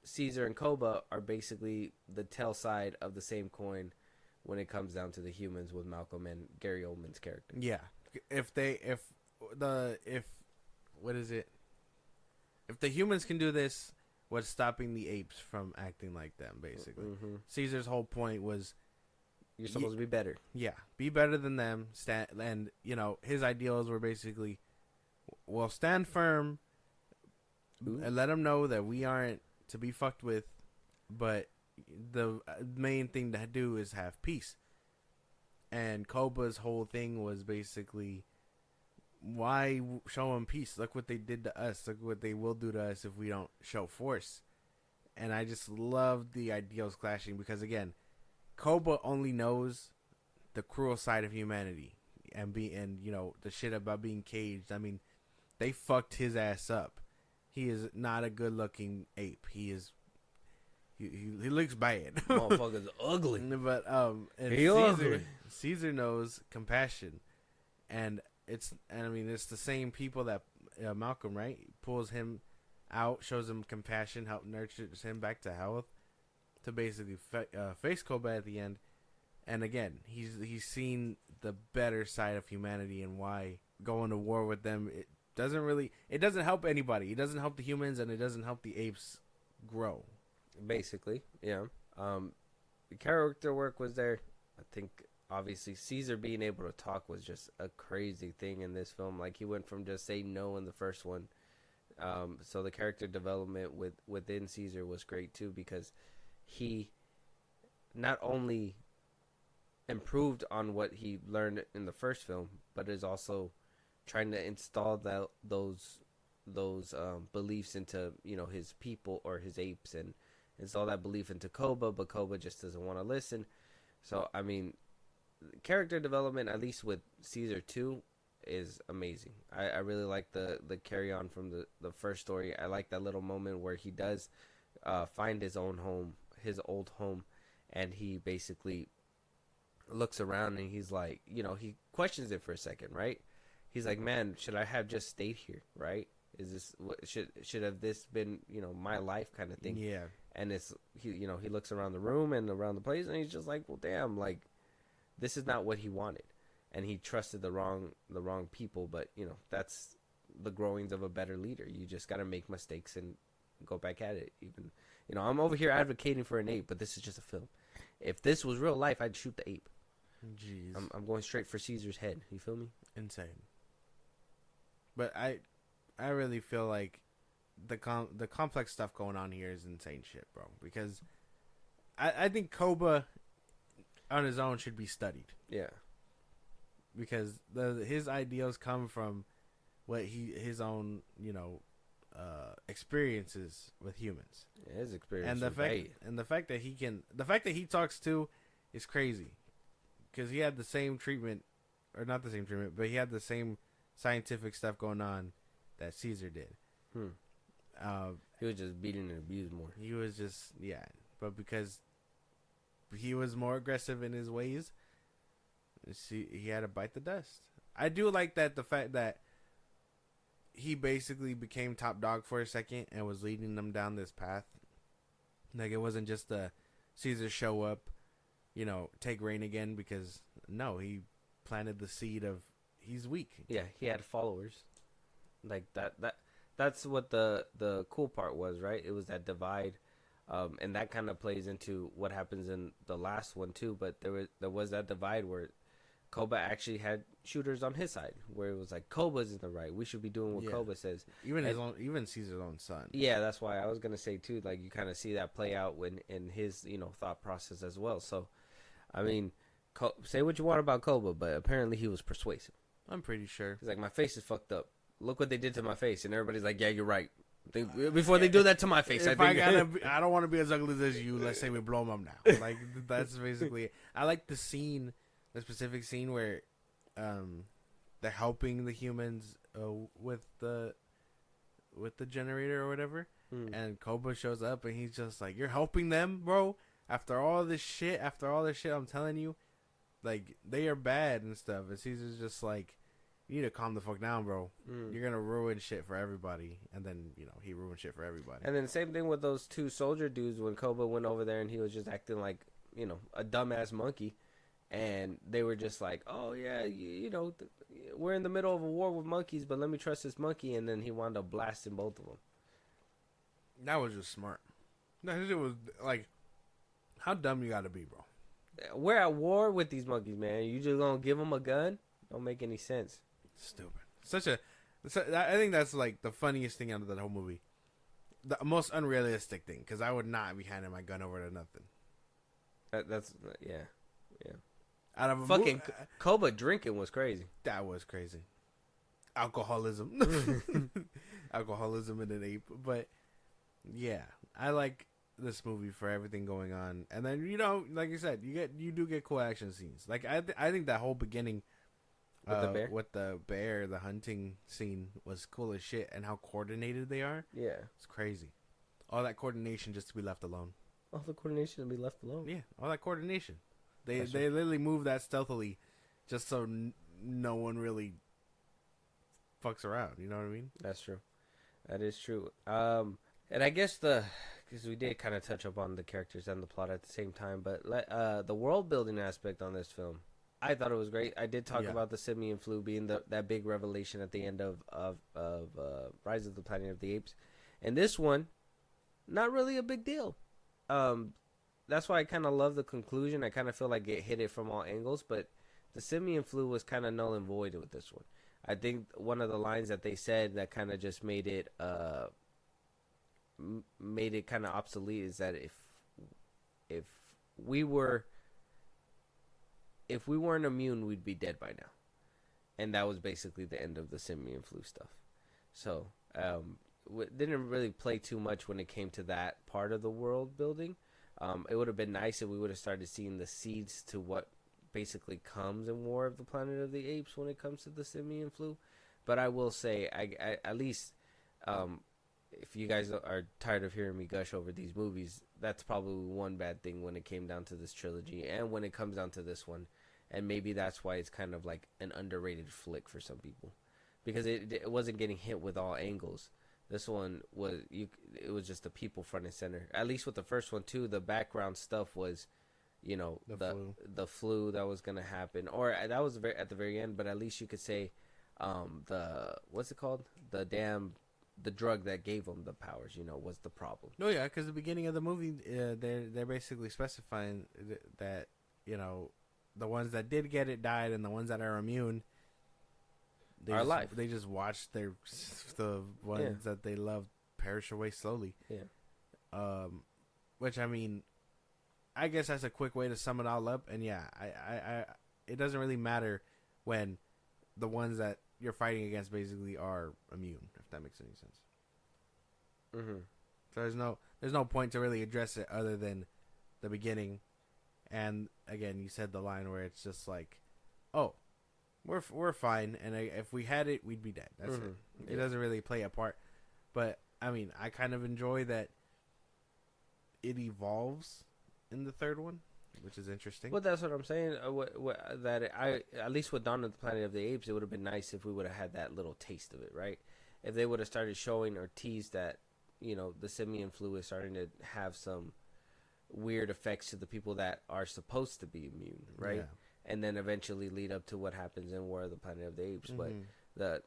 Caesar and Koba are basically the tail side of the same coin when it comes down to the humans with Malcolm and Gary Oldman's character. Yeah. If the humans can do this, what's stopping the apes from acting like them, basically? Mm-hmm. Caesar's whole point was, you're supposed to be better. Yeah, be better than them. And his ideals were basically, well, stand firm, and let them know that we aren't to be fucked with, but the main thing to do is have peace. And Koba's whole thing was basically, why show them peace? Look what they did to us. Look what they will do to us if we don't show force. And I just love the ideals clashing because, again, Koba only knows the cruel side of humanity and the shit about being caged. I mean, they fucked his ass up. He is not a good-looking ape. He looks bad. Motherfucker's ugly. But Caesar knows compassion, and it's the same people that Malcolm, right, pulls him out, shows him compassion, nurtures him back to health, to basically face Koba at the end. And again, he's seen the better side of humanity, and why going to war with them, it doesn't help anybody. It doesn't help the humans, and it doesn't help the apes grow. Basically, yeah. The character work was there. I think obviously Caesar being able to talk was just a crazy thing in this film. Like, he went from just saying no in the first one. So the character development within Caesar was great too, because he not only improved on what he learned in the first film, but is also trying to install those beliefs into his people or his apes, and install that belief into Koba, but Koba just doesn't want to listen. So I mean, character development, at least with Caesar 2, is amazing. I really like the carry on from the first story. I like that little moment where he does find his own home, his old home, and he basically looks around and he's like, he questions it for a second, right? He's like, man, should I have just stayed here, right? Is this should have this been my life kind of thing? Yeah. And it's he looks around the room and around the place, and he's just like, well, damn, like, this is not what he wanted, and he trusted the wrong people. But that's the growings of a better leader. You just got to make mistakes and go back at it. Even I'm over here advocating for an ape, but this is just a film. If this was real life, I'd shoot the ape. Jeez. I'm going straight for Caesar's head. You feel me? Insane. But I really feel like the complex stuff going on here is insane shit, bro. Because I think Koba on his own should be studied. Yeah. Because his ideals come from what his own experiences with humans. His experience And the fact that he talks to is crazy, because he had the same treatment, or not the same treatment, but he had the same scientific stuff going on that Caesar did. He was just beaten and abused more. He was just but because he was more aggressive in his ways, he had to bite the dust. I do like that, the fact that he basically became top dog for a second and was leading them down this path. Like, it wasn't just the Caesar show up, take reign again, because no, he planted the seed of he's weak. Yeah, he had followers. Like that's what the cool part was, right? It was that divide. And that kind of plays into what happens in the last one too, but there was that divide where Koba actually had shooters on his side, where it was like, Koba's in the right. We should be doing what Koba says. Even Caesar's own son. Yeah, that's why I was gonna say too. Like, you kind of see that play out in his thought process as well. So, I mean, say what you want about Koba, but apparently he was persuasive. I'm pretty sure. He's like, my face is fucked up. Look what they did to my face, and everybody's like, yeah, you're right. Before they do that to my face, I don't want to be as ugly as you. Let's say we blow him up now. Like, that's basically it. I like the scene. The specific scene where they're helping the humans with the generator or whatever, and Koba shows up and he's just like, "You're helping them, bro. After all this shit, I'm telling you, like, they are bad and stuff." And Caesar's just like, "You need to calm the fuck down, bro. You're gonna ruin shit for everybody." And then he ruined shit for everybody. And then same thing with those two soldier dudes when Koba went over there and he was just acting like a dumbass monkey. And they were just like, "Oh yeah, we're in the middle of a war with monkeys, but let me trust this monkey." And then he wound up blasting both of them. That was just smart. That shit was like, how dumb you gotta be, bro? We're at war with these monkeys, man. You just gonna give them a gun? Don't make any sense. Stupid. I think that's like the funniest thing out of that whole movie. The most unrealistic thing, because I would not be handing my gun over to nothing. That's yeah. Out of fucking Koba drinking was crazy. That was crazy. Alcoholism in an ape. But yeah, I like this movie for everything going on. And then like you said, you do get cool action scenes. Like I think that whole beginning with the bear, the hunting scene was cool as shit, and how coordinated they are. Yeah, it's crazy. All that coordination just to be left alone. All the coordination to be left alone. Yeah, all that coordination. They literally move that stealthily, just so no one really fucks around. You know what I mean? That's true. That is true. And I guess because we did kind of touch up on the characters and the plot at the same time, but the world building aspect on this film, I thought it was great. I did talk about the simian flu being that big revelation at the end of Rise of the Planet of the Apes, and this one, not really a big deal. That's why I kind of love the conclusion. I kind of feel like it hit it from all angles, but the simian flu was kind of null and void with this one. I think one of the lines that they said that kind of just made it kind of obsolete is that if we weren't immune, we'd be dead by now, and that was basically the end of the simian flu stuff. So didn't really play too much when it came to that part of the world building. It would have been nice if we would have started seeing the seeds to what basically comes in War of the Planet of the Apes when it comes to the simian flu. But I will say, I at least, if you guys are tired of hearing me gush over these movies, that's probably one bad thing when it came down to this trilogy and when it comes down to this one. And maybe that's why it's kind of like an underrated flick for some people, because it wasn't getting hit with all angles. This one it was just the people front and center. At least with the first one too, the background stuff was, the flu that was gonna happen, or that was at the very end. But at least you could say, what's it called? The drug that gave them the powers, was the problem. No, yeah, because the beginning of the movie, they're basically specifying that the ones that did get it died, and the ones that are immune are alive. They just watched the ones that they loved perish away slowly. Yeah. Which, I mean, I guess that's a quick way to sum it all up. And yeah, I it doesn't really matter when the ones that you're fighting against basically are immune, if that makes any sense. Mm-hmm. So there's no point to really address it other than the beginning. And again, you said the line where it's just like, "Oh, we're fine," and if we had it, we'd be dead. That's it. It doesn't really play a part. But I mean, I kind of enjoy that it evolves in the third one, which is interesting. Well, that's what I'm saying. At least with Dawn of the Planet of the Apes, it would have been nice if we would have had that little taste of it, right? If they would have started showing or teased that, the simian flu is starting to have some weird effects to the people that are supposed to be immune, right? Yeah. And then eventually lead up to what happens in War of the Planet of the Apes. Mm-hmm. But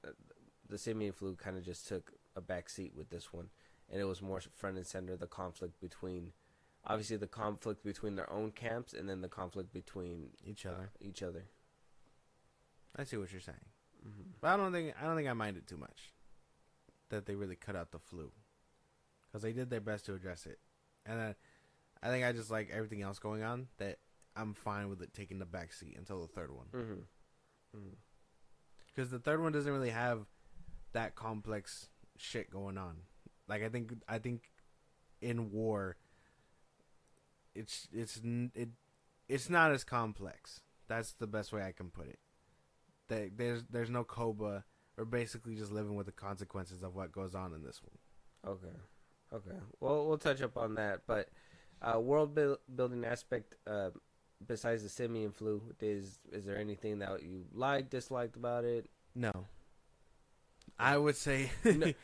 the simian flu kind of just took a back seat with this one, and it was more front and center, the conflict between, obviously the conflict between their own camps, and then the conflict between each other. I see what you're saying, but I don't think I minded too much that they really cut out the flu, because they did their best to address it, and then I think I just like everything else going on that I'm fine with it taking the back seat until the third one, because the third one doesn't really have that complex shit going on. Like I think in war, it's not as complex. That's the best way I can put it. There's no Koba. We're basically just living with the consequences of what goes on in this one. Okay. Well, we'll touch up on that, but world building aspect. Besides the simian flu, is there anything that you disliked about it? No. I would say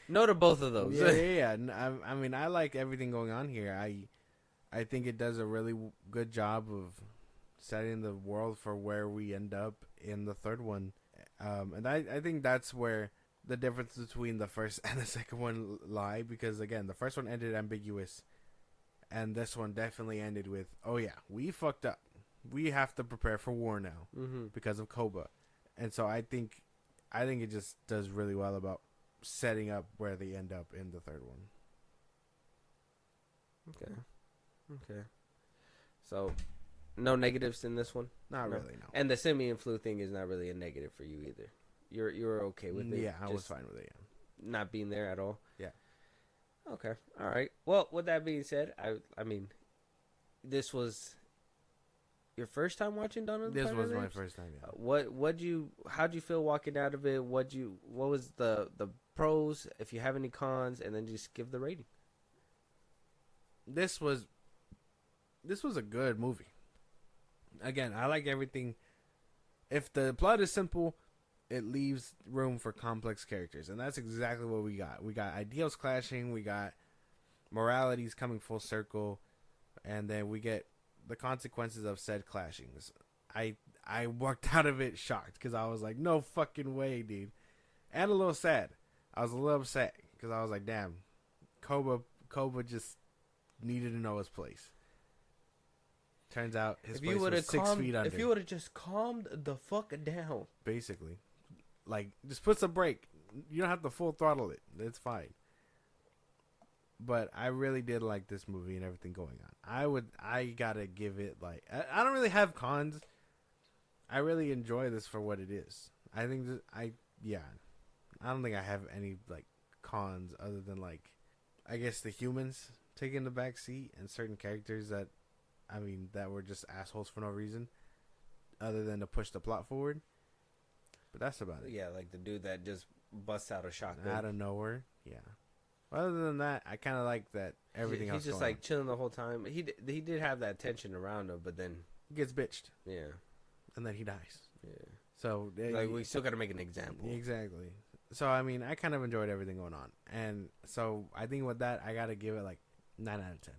no to both of those. Yeah. I mean, I like everything going on here. I think it does a really good job of setting the world for where we end up in the third one. And I think that's where the difference between the first and the second one lie, because again, the first one ended ambiguous, and this one definitely ended with, oh yeah, we fucked up. We have to prepare for war now because of Koba. And so I think it just does really well about setting up where they end up in the third one. Okay. So, no negatives in this one? Not really, no. And the simian flu thing is not really a negative for you either. You're okay with it? Yeah, I was fine with it, yeah. Not being there at all? Yeah. Okay. All right. Well, with that being said, I mean, this was your first time watching Dawn of the Planet of the Apes? This was my first time, yeah. How'd you feel walking out of it? What was the pros, if you have any cons, and then just give the rating? This was a good movie. Again, I like everything. If the plot is simple, it leaves room for complex characters, and that's exactly what we got. We got ideals clashing, we got moralities coming full circle, and then we get the consequences of said clashings. I walked out of it shocked, because I was like, no fucking way, dude. And a little sad. I was a little upset, because I was like, damn, Koba just needed to know his place. Turns out his place was 6 feet under. If you would have just calmed the fuck down. Basically. Like, just put some brake. You don't have to full throttle it. It's fine. But I really did like this movie and everything going on. I gotta give it, like, I don't really have cons. I really enjoy this for what it is. I think I don't think I have any, like, cons other than, like, I guess the humans taking the back seat and certain characters that were just assholes for no reason other than to push the plot forward. But that's about it. Yeah, like the dude that just busts out a shotgun out of nowhere. Yeah. Other than that, I kind of like that everything else. He's just like chilling the whole time. He did have that tension around him, but then he gets bitched. Yeah. And then he dies. Yeah. So like we still got to make an example. Exactly. So I mean, I kind of enjoyed everything going on, and so I think with that, I gotta give it like 9 out of 10.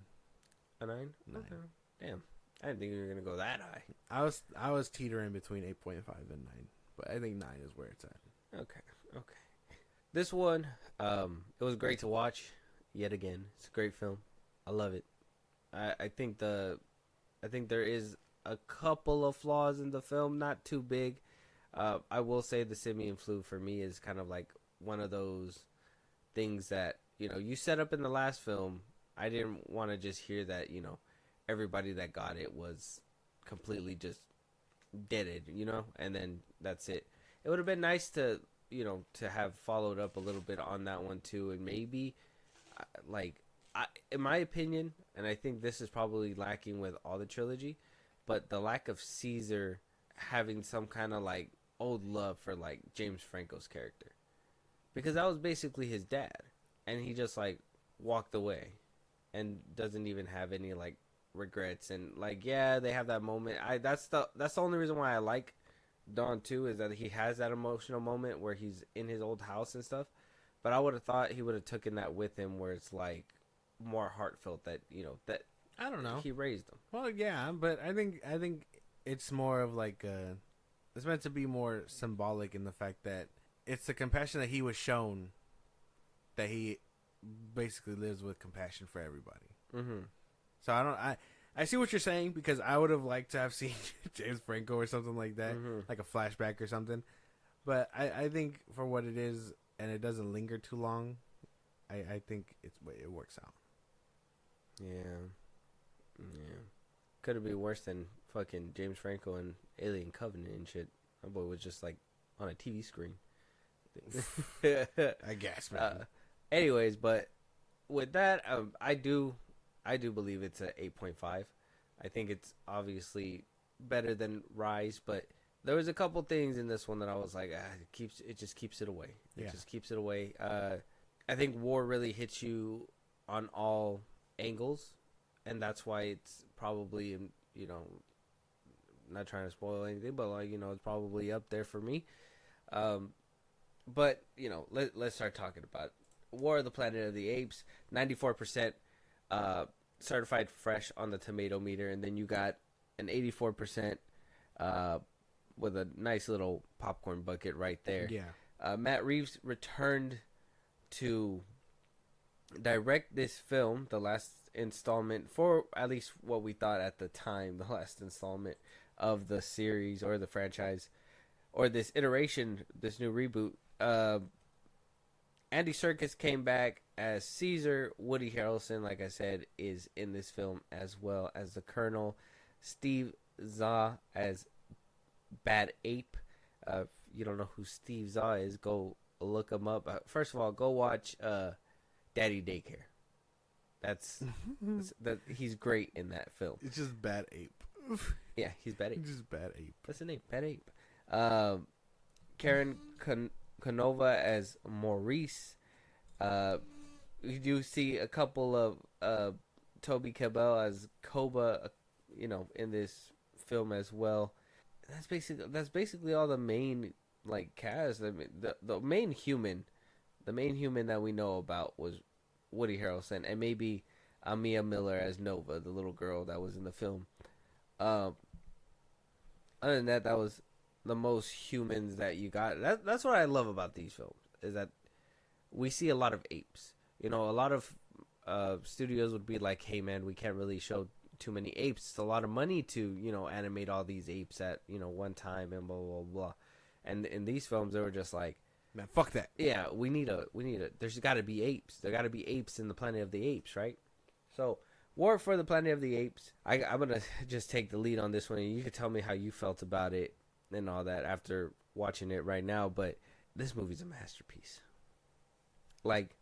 A 9? 9. Okay. Damn. I didn't think you were gonna go that high. I was teetering between 8.5 and 9, but I think 9 is where it's at. Okay. This one, it was great to watch. Yet again, it's a great film. I love it. I think there is a couple of flaws in the film, not too big. I will say the simian flu for me is kind of like one of those things that, you set up in the last film. I didn't want to just hear that, everybody that got it was completely just deaded, and then that's it. It would have been nice to, to have followed up a little bit on that one too, and maybe like in my opinion, and I think this is probably lacking with all the trilogy, but the lack of Caesar having some kind of like old love for like James Franco's character, because that was basically his dad, and he just like walked away and doesn't even have any like regrets. And like, yeah, they have that moment. That's the only reason why I like Dawn 2, is that he has that emotional moment where he's in his old house and stuff. But I would have thought he would have taken that with him, where it's like more heartfelt, that that I don't know. he raised him. Well, yeah, but I think it's more of like it's meant to be more symbolic in the fact that it's the compassion that he was shown, that he basically lives with compassion for everybody. Mm-hmm. So I see what you're saying, because I would have liked to have seen James Franco or something like that, like a flashback or something. But I think for what it is, and it doesn't linger too long, I think it works out. Yeah. Could it be worse than fucking James Franco and Alien Covenant and shit? My boy was just like on a TV screen. I guess, man. Anyways, but with that, I do believe it's a 8.5. I think it's obviously better than Rise, but there was a couple things in this one that I was like, it just keeps it away. It just keeps it away. I think War really hits you on all angles, and that's why it's probably, not trying to spoil anything, but like, it's probably up there for me. But let's start talking about War of the Planet of the Apes. 94% certified fresh on the tomato meter, and then you got an 84% with a nice little popcorn bucket right there. Yeah. Matt Reeves returned to direct this film, the last installment, for at least what we thought at the time, the last installment of the series or the franchise, or this iteration, this new reboot. Andy Serkis came back as Caesar. Woody Harrelson, like I said, is in this film as well as the Colonel. Steve Zahn as Bad Ape. If you don't know who Steve Zahn is, go look him up. First of all, go watch Daddy Daycare. That's he's great in that film. It's just Bad Ape. Yeah, he's Bad Ape. It's just Bad Ape. That's the name, Bad Ape. Karen Canova as Maurice. We do see a couple of Toby Cabell as Koba, in this film as well. That's basically all the main cast. I mean, the main human that we know about was Woody Harrelson, and maybe Mia Miller as Nova, the little girl that was in the film. Other than that, that was the most humans that you got. That's what I love about these films, is that we see a lot of apes. A lot of studios would be like, hey man, we can't really show too many apes. It's a lot of money to animate all these apes at one time, and blah blah blah. And in these films, they were just like, man, fuck that. Yeah, we need a there's got to be apes. There got to be apes in the Planet of the Apes, right? So War for the Planet of the Apes. I'm gonna just take the lead on this one, and you can tell me how you felt about it and all that after watching it right now. But this movie's a masterpiece. Like,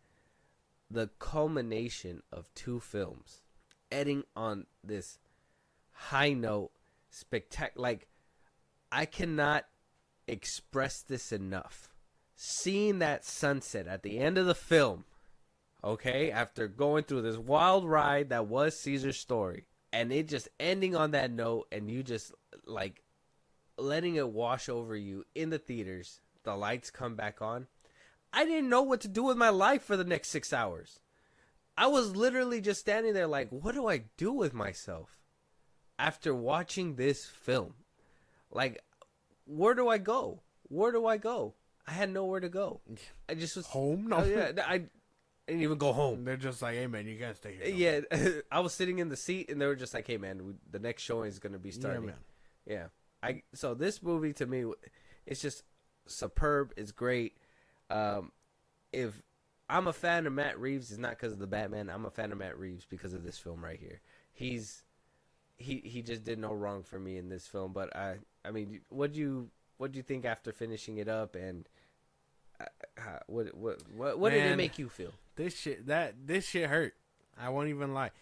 the culmination of two films ending on this high note, like, I cannot express this enough. Seeing that sunset at the end of the film, okay, after going through this wild ride that was Caesar's story, and it just ending on that note, and you just like letting it wash over you in the theaters, the lights come back on. I didn't know what to do with my life for the next 6 hours. I was literally just standing there like, what do I do with myself after watching this film? Like, where do I go? Where do I go? I had nowhere to go. I just was home. No, yeah, I didn't even go home. They're just like, hey man, you gotta stay here. Yeah, I was sitting in the seat, and they were just like, hey man, the next showing is gonna be starting. Yeah, man. Yeah. So this movie to me, it's just superb. It's great. If I'm a fan of Matt Reeves, it's not because of the Batman. I'm a fan of Matt Reeves because of this film right here. He just did no wrong for me in this film. But I mean, what do you think after finishing it up? And What did it Man. make you feel? This shit hurt. I won't even lie.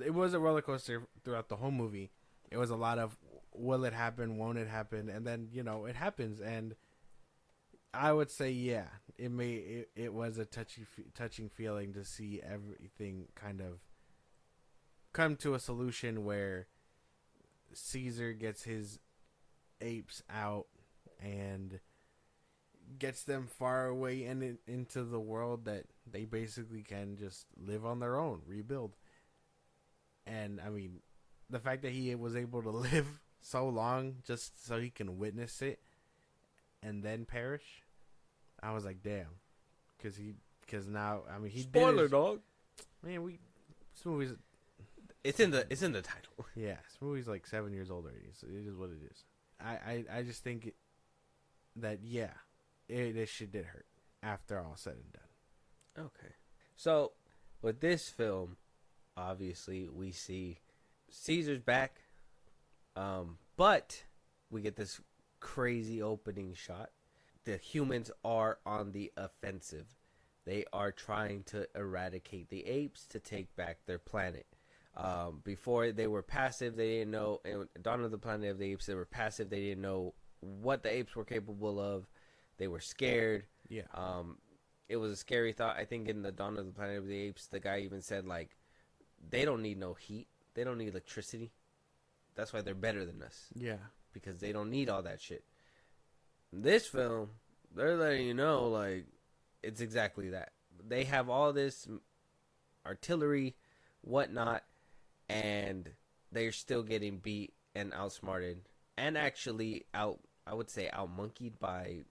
It was a roller coaster throughout the whole movie. It was a lot of will it happen, won't it happen, and then it happens. And I would say it was a touching feeling to see everything kind of come to a solution where Caesar gets his apes out and gets them far away and into the world that they basically can just live on their own, rebuild. And I mean, the fact that he was able to live so long just so he can witness it and then perish, I was like, damn, because now I mean he Spoiler, did dog. Man, this movie's It's in the title. yeah, this movie's like 7 years old already, so it is what it is. I just think this shit did hurt after all said and done. Okay. So, with this film, obviously, we see Caesar's back, but we get this crazy opening shot. The humans are on the offensive. They are trying to eradicate the apes to take back their planet. Before, they were passive. They didn't know. In Dawn of the Planet of the Apes, they were passive. They didn't know what the apes were capable of. They were scared. Yeah. It was a scary thought. I think in the Dawn of the Planet of the Apes, the guy even said, like, they don't need no heat. They don't need electricity. That's why they're better than us. Yeah. Because they don't need all that shit. This film, they're letting you know, like, it's exactly that. They have all this artillery, whatnot, and they're still getting beat and outsmarted. And actually I would say out-monkeyed by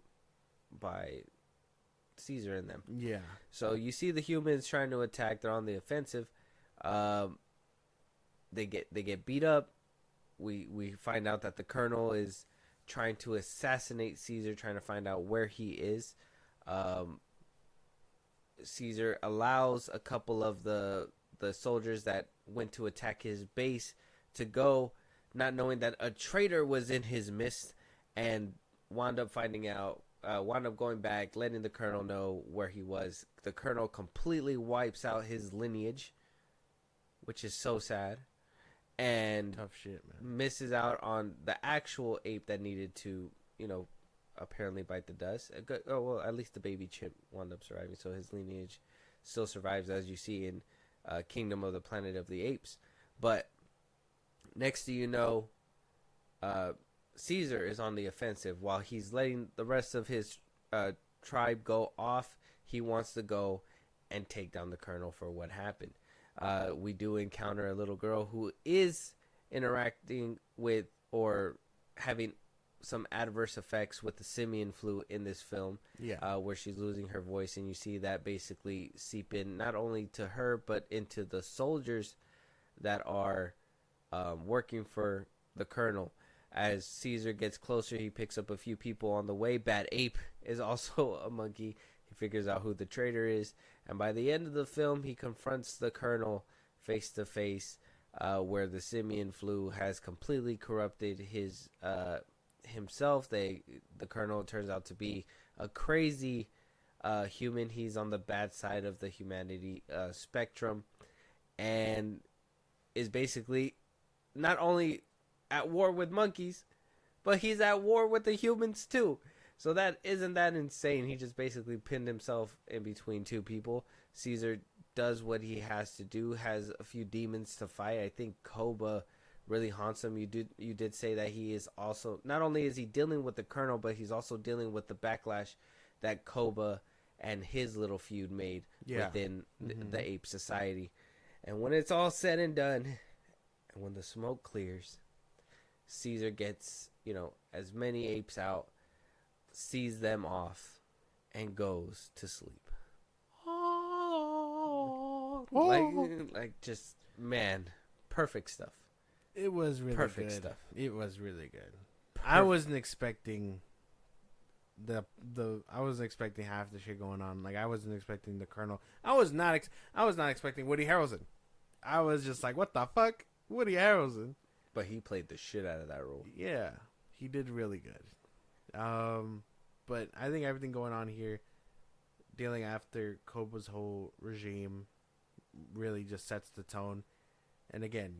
Caesar and them. Yeah. So you see the humans trying to attack. They're on the offensive. They get beat up. We find out that the Colonel is trying to assassinate Caesar, trying to find out where he is. Caesar allows a couple of the soldiers that went to attack his base to go, not knowing that a traitor was in his midst, and wound up going back, letting the Colonel know where he was. The Colonel completely wipes out his lineage, which is so sad, and Tough shit, man. misses out on the actual ape that needed to, apparently bite the dust. Well, at least the baby chimp wound up surviving, so his lineage still survives, as you see in Kingdom of the Planet of the Apes. But next to Caesar is on the offensive while he's letting the rest of his tribe go off. He wants to go and take down the Colonel for what happened. We do encounter a little girl who is interacting with or having some adverse effects with the simian flu in this film. Yeah. Where she's losing her voice, and you see that basically seep in not only to her but into the soldiers that are working for the Colonel. As Caesar gets closer, he picks up a few people on the way. Bad Ape is also a monkey. He figures out who the traitor is, and by the end of the film, he confronts the Colonel face to face, where the simian flu has completely corrupted his himself. The Colonel turns out to be a crazy human. He's on the bad side of the humanity spectrum, and is basically not only at war with monkeys, but he's at war with the humans too. So isn't that insane? He just basically pinned himself in between two people. Caesar does what he has to do, has a few demons to fight. I think Koba really haunts him. You did say that he is also, not only is he dealing with the Colonel, but he's also dealing with the backlash that Koba and his little feud made within the ape society. And when it's all said and done, and when the smoke clears, Caesar gets, as many apes out, sees them off, and goes to sleep. Like just, man, perfect stuff. It was really Perfect good. stuff. It was really good. I wasn't expecting I wasn't expecting half the shit going on. Like, I wasn't expecting the Colonel. I was not expecting Woody Harrelson. I was just like, what the fuck? Woody Harrelson. But he played the shit out of that role. Yeah, he did really good. But I think everything going on here, dealing after Koba's whole regime really just sets the tone. And again,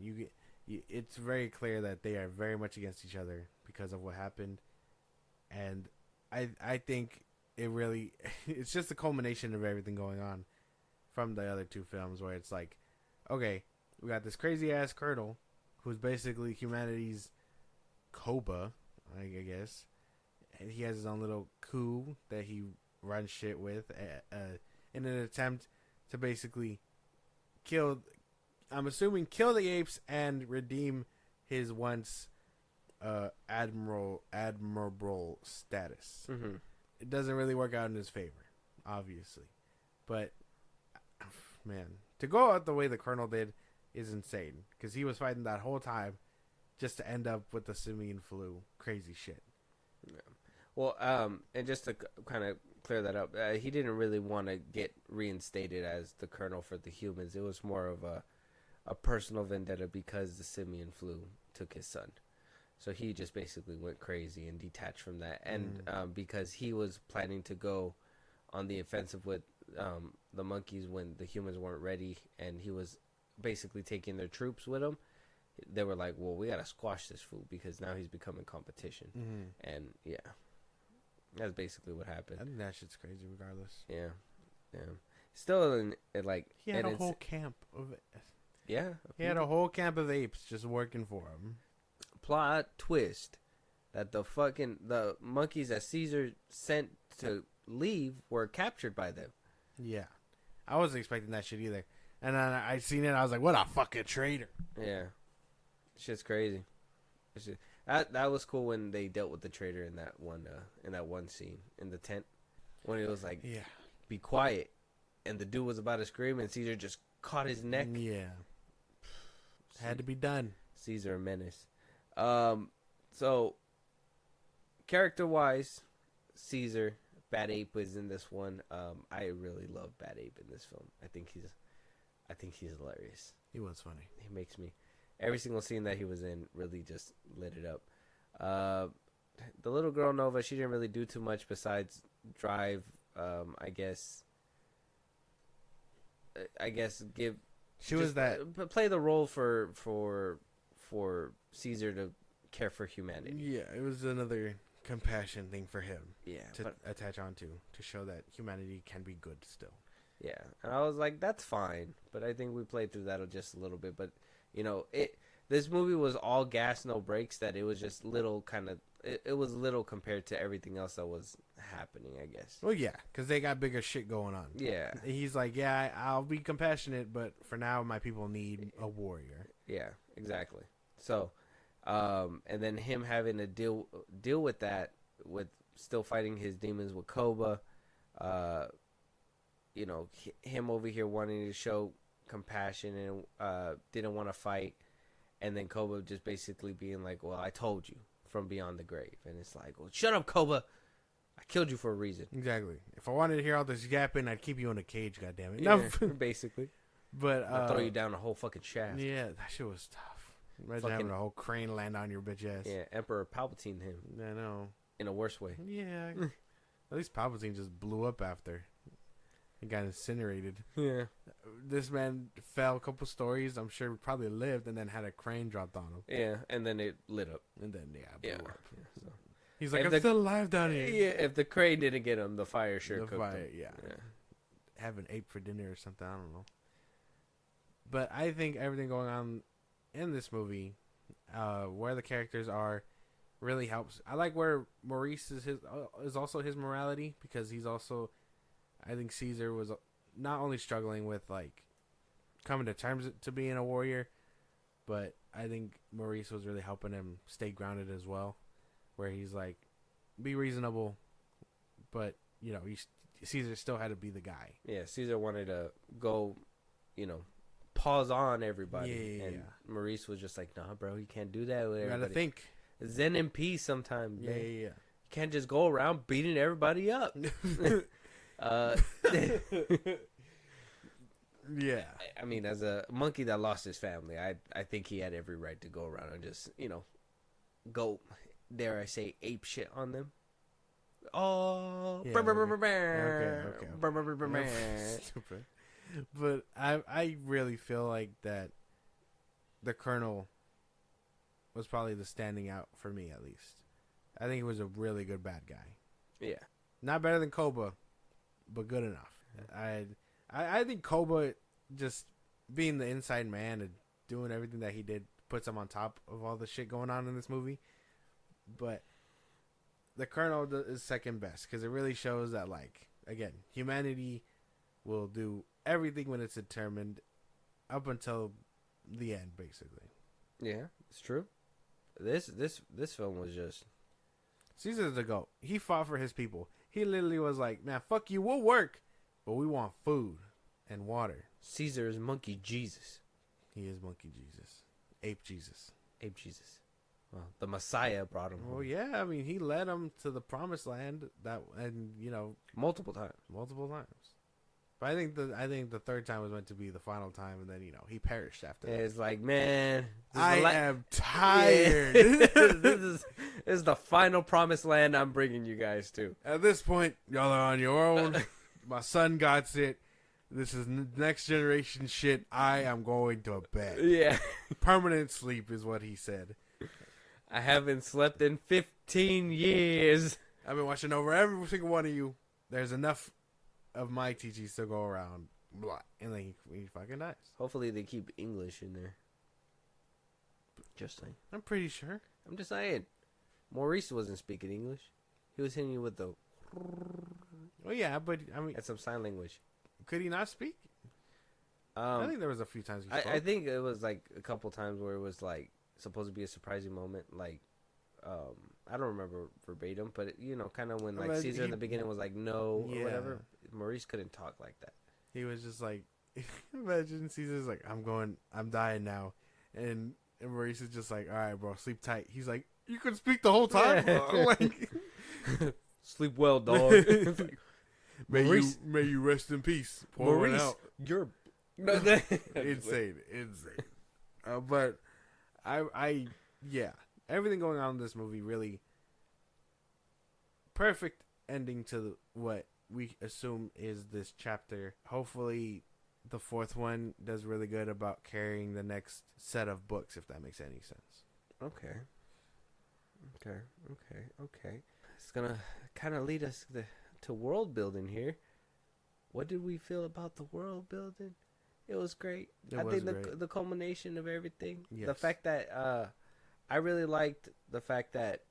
it's very clear that they are very much against each other because of what happened. And I think it really it's just a culmination of everything going on from the other two films, where it's like, okay, we got this crazy ass Colonel who's basically humanity's Koba, I guess. And he has his own little coup that he runs shit with in an attempt to basically kill the apes and redeem his once admirable status. Mm-hmm. It doesn't really work out in his favor, obviously. But, man, to go out the way the Colonel did is insane. Because he was fighting that whole time just to end up with the simian flu. Crazy shit. Yeah. Well, and just to kind of clear that up, he didn't really want to get reinstated as the Colonel for the humans. It was more of a personal vendetta because the simian flu took his son. So he just basically went crazy and detached from that. And because he was planning to go on the offensive with the monkeys when the humans weren't ready, and he was basically taking their troops with him, they were like, well, we got to squash this fool because now he's becoming competition. Mm-hmm. And, yeah, that's basically what happened. I think that shit's crazy regardless. Yeah. Yeah. Still, like... He had a whole camp of... Yeah. He had a whole camp of apes just working for him. Plot twist that the monkeys that Caesar sent to leave were captured by them. Yeah. I wasn't expecting that shit either. And then I seen it, I was like, what a fucking traitor. Yeah. Shit's crazy. That was cool when they dealt with the traitor in that one scene in the tent when it was like, yeah, be quiet, and the dude was about to scream and Caesar just caught his neck. Yeah. Had to be done. Caesar a menace. So character wise, Caesar, Bad Ape was in this one. I really love Bad Ape in this film. I think he's hilarious. He was funny. He makes me, every single scene that he was in really just lit it up. The little girl Nova, she didn't really do too much besides drive. I guess give. She was that play the role for Caesar to care for humanity. Yeah, it was another compassion thing for him. Yeah, to attach onto to show that humanity can be good still. Yeah, and I was like, that's fine, but I think we played through that just a little bit. But this movie was all gas, no brakes. That it was just little kind of. It was little compared to everything else that was happening, I guess. Well, yeah, because they got bigger shit going on. Yeah. He's like, yeah, I'll be compassionate, but for now, my people need a warrior. Yeah, exactly. So, and then him having to deal with that, with still fighting his demons with Koba, him over here wanting to show compassion and didn't want to fight, and then Koba just basically being like, well, I told you. From beyond the grave, and it's like, well, shut up, Koba. I killed you for a reason. Exactly. If I wanted to hear all this yapping, I'd keep you in a cage. Goddammit. Yeah, basically. But I'd throw you down a whole fucking shaft. Yeah, that shit was tough. Imagine having a whole crane land on your bitch ass. Yeah, Emperor Palpatine him. I know. In a worse way. Yeah. At least Palpatine just blew up after. He got incinerated. Yeah. This man fell a couple stories. I'm sure probably lived, and then had a crane dropped on him. Yeah, and then it lit up. And then blew up. Yeah, so. He's like, I'm still alive down here. Yeah, if the crane didn't get him, the fire sure cooked him. Yeah. Have an ape for dinner or something. I don't know. But I think everything going on in this movie, where the characters are, really helps. I like where Maurice is also his morality, because he's also. I think Caesar was not only struggling with like coming to terms to being a warrior, but I think Maurice was really helping him stay grounded as well, where he's like, be reasonable, but Caesar still had to be the guy. Yeah, Caesar wanted to go, pause on everybody, and Maurice was just like, nah, bro, you can't do that with everybody. You gotta think. Zen and peace sometimes. Yeah. You can't just go around beating everybody up. Yeah. I mean, as a monkey that lost his family, I think he had every right to go around and just, go, dare I say, ape shit on them. Oh, Yeah, okay. Stupid. But I really feel like that the Colonel was probably the standing out for me, at least. I think he was a really good bad guy. Yeah. Not better than Koba, but good enough. I think Koba just being the inside man and doing everything that he did puts him on top of all the shit going on in this movie. But the Colonel is second best because it really shows that, like, again, humanity will do everything when it's determined up until the end, basically. Yeah, it's true. This film was just... Caesar's the GOAT. He fought for his people. He literally was like, man, fuck you, we'll work, but we want food and water. Caesar is monkey Jesus. He is monkey Jesus. Ape Jesus. Ape Jesus. Well, the Messiah brought him home. Well, yeah, I mean, he led them to the promised land Multiple times. But I think the third time was meant to be the final time, and then he perished after that. It's like, man, I am tired. This is the final promised land I'm bringing you guys to. At this point, y'all are on your own. My son got it. This is next generation shit. I am going to bed. Yeah. Permanent sleep is what he said. I haven't slept in 15 years. I've been watching over every single one of you. There's enough of my teachings to go around. Blah. And then he fucking dies. Hopefully they keep English in there. Just saying. I'm pretty sure. I'm just saying. Maurice wasn't speaking English. He was hitting you with the... Well, yeah, but I mean... That's some sign language. Could he not speak? I think there was a few times he spoke. I think it was like a couple times where it was like supposed to be a surprising moment. Like, I don't remember verbatim, but kind of when like Caesar in the beginning was like no or whatever. Maurice couldn't talk like that. He was just like, imagine Caesar's like, I'm dying now, and Maurice is just like, all right, bro, sleep tight. He's like, you could speak the whole time. Like, sleep well, dog. May you rest in peace. Pour Maurice, one out. You're insane. But everything going on in this movie really perfect ending to what we assume is this chapter. Hopefully the fourth one does really good about carrying the next set of books, if that makes any sense. Okay. It's gonna kind of lead us to world building here. What did we feel about the world building? It was great. I think the culmination of everything. Yes. The fact that I really liked the fact that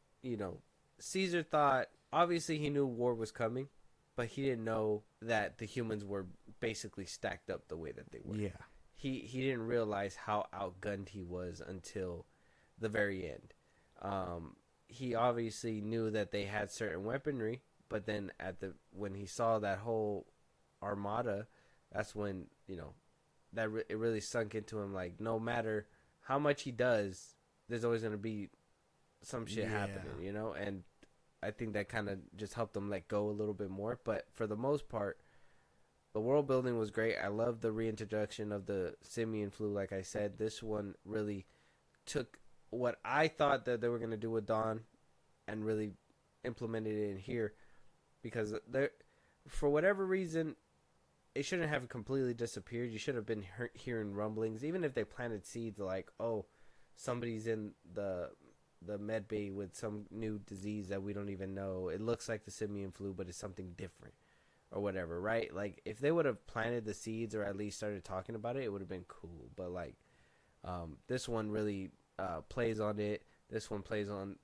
Caesar thought, obviously he knew war was coming, but he didn't know that the humans were basically stacked up the way that they were. Yeah. He didn't realize how outgunned he was until the very end. He obviously knew that they had certain weaponry, but then when he saw that whole armada, that's when it really sunk into him. Like, no matter how much he does, there's always gonna be some shit happening, And I think that kind of just helped him let go a little bit more. But for the most part, the world building was great. I love the reintroduction of the simian flu. Like I said, this one really took what I thought that they were gonna do with Dawn and really implemented it in here, because for whatever reason, it shouldn't have completely disappeared. You should have been hearing rumblings, even if they planted seeds like, oh, somebody's in the med bay with some new disease that we don't even know. It looks like the simian flu, but it's something different or whatever, right? Like, if they would have planted the seeds or at least started talking about it, it would have been cool. But like, this one really plays on it. This one plays on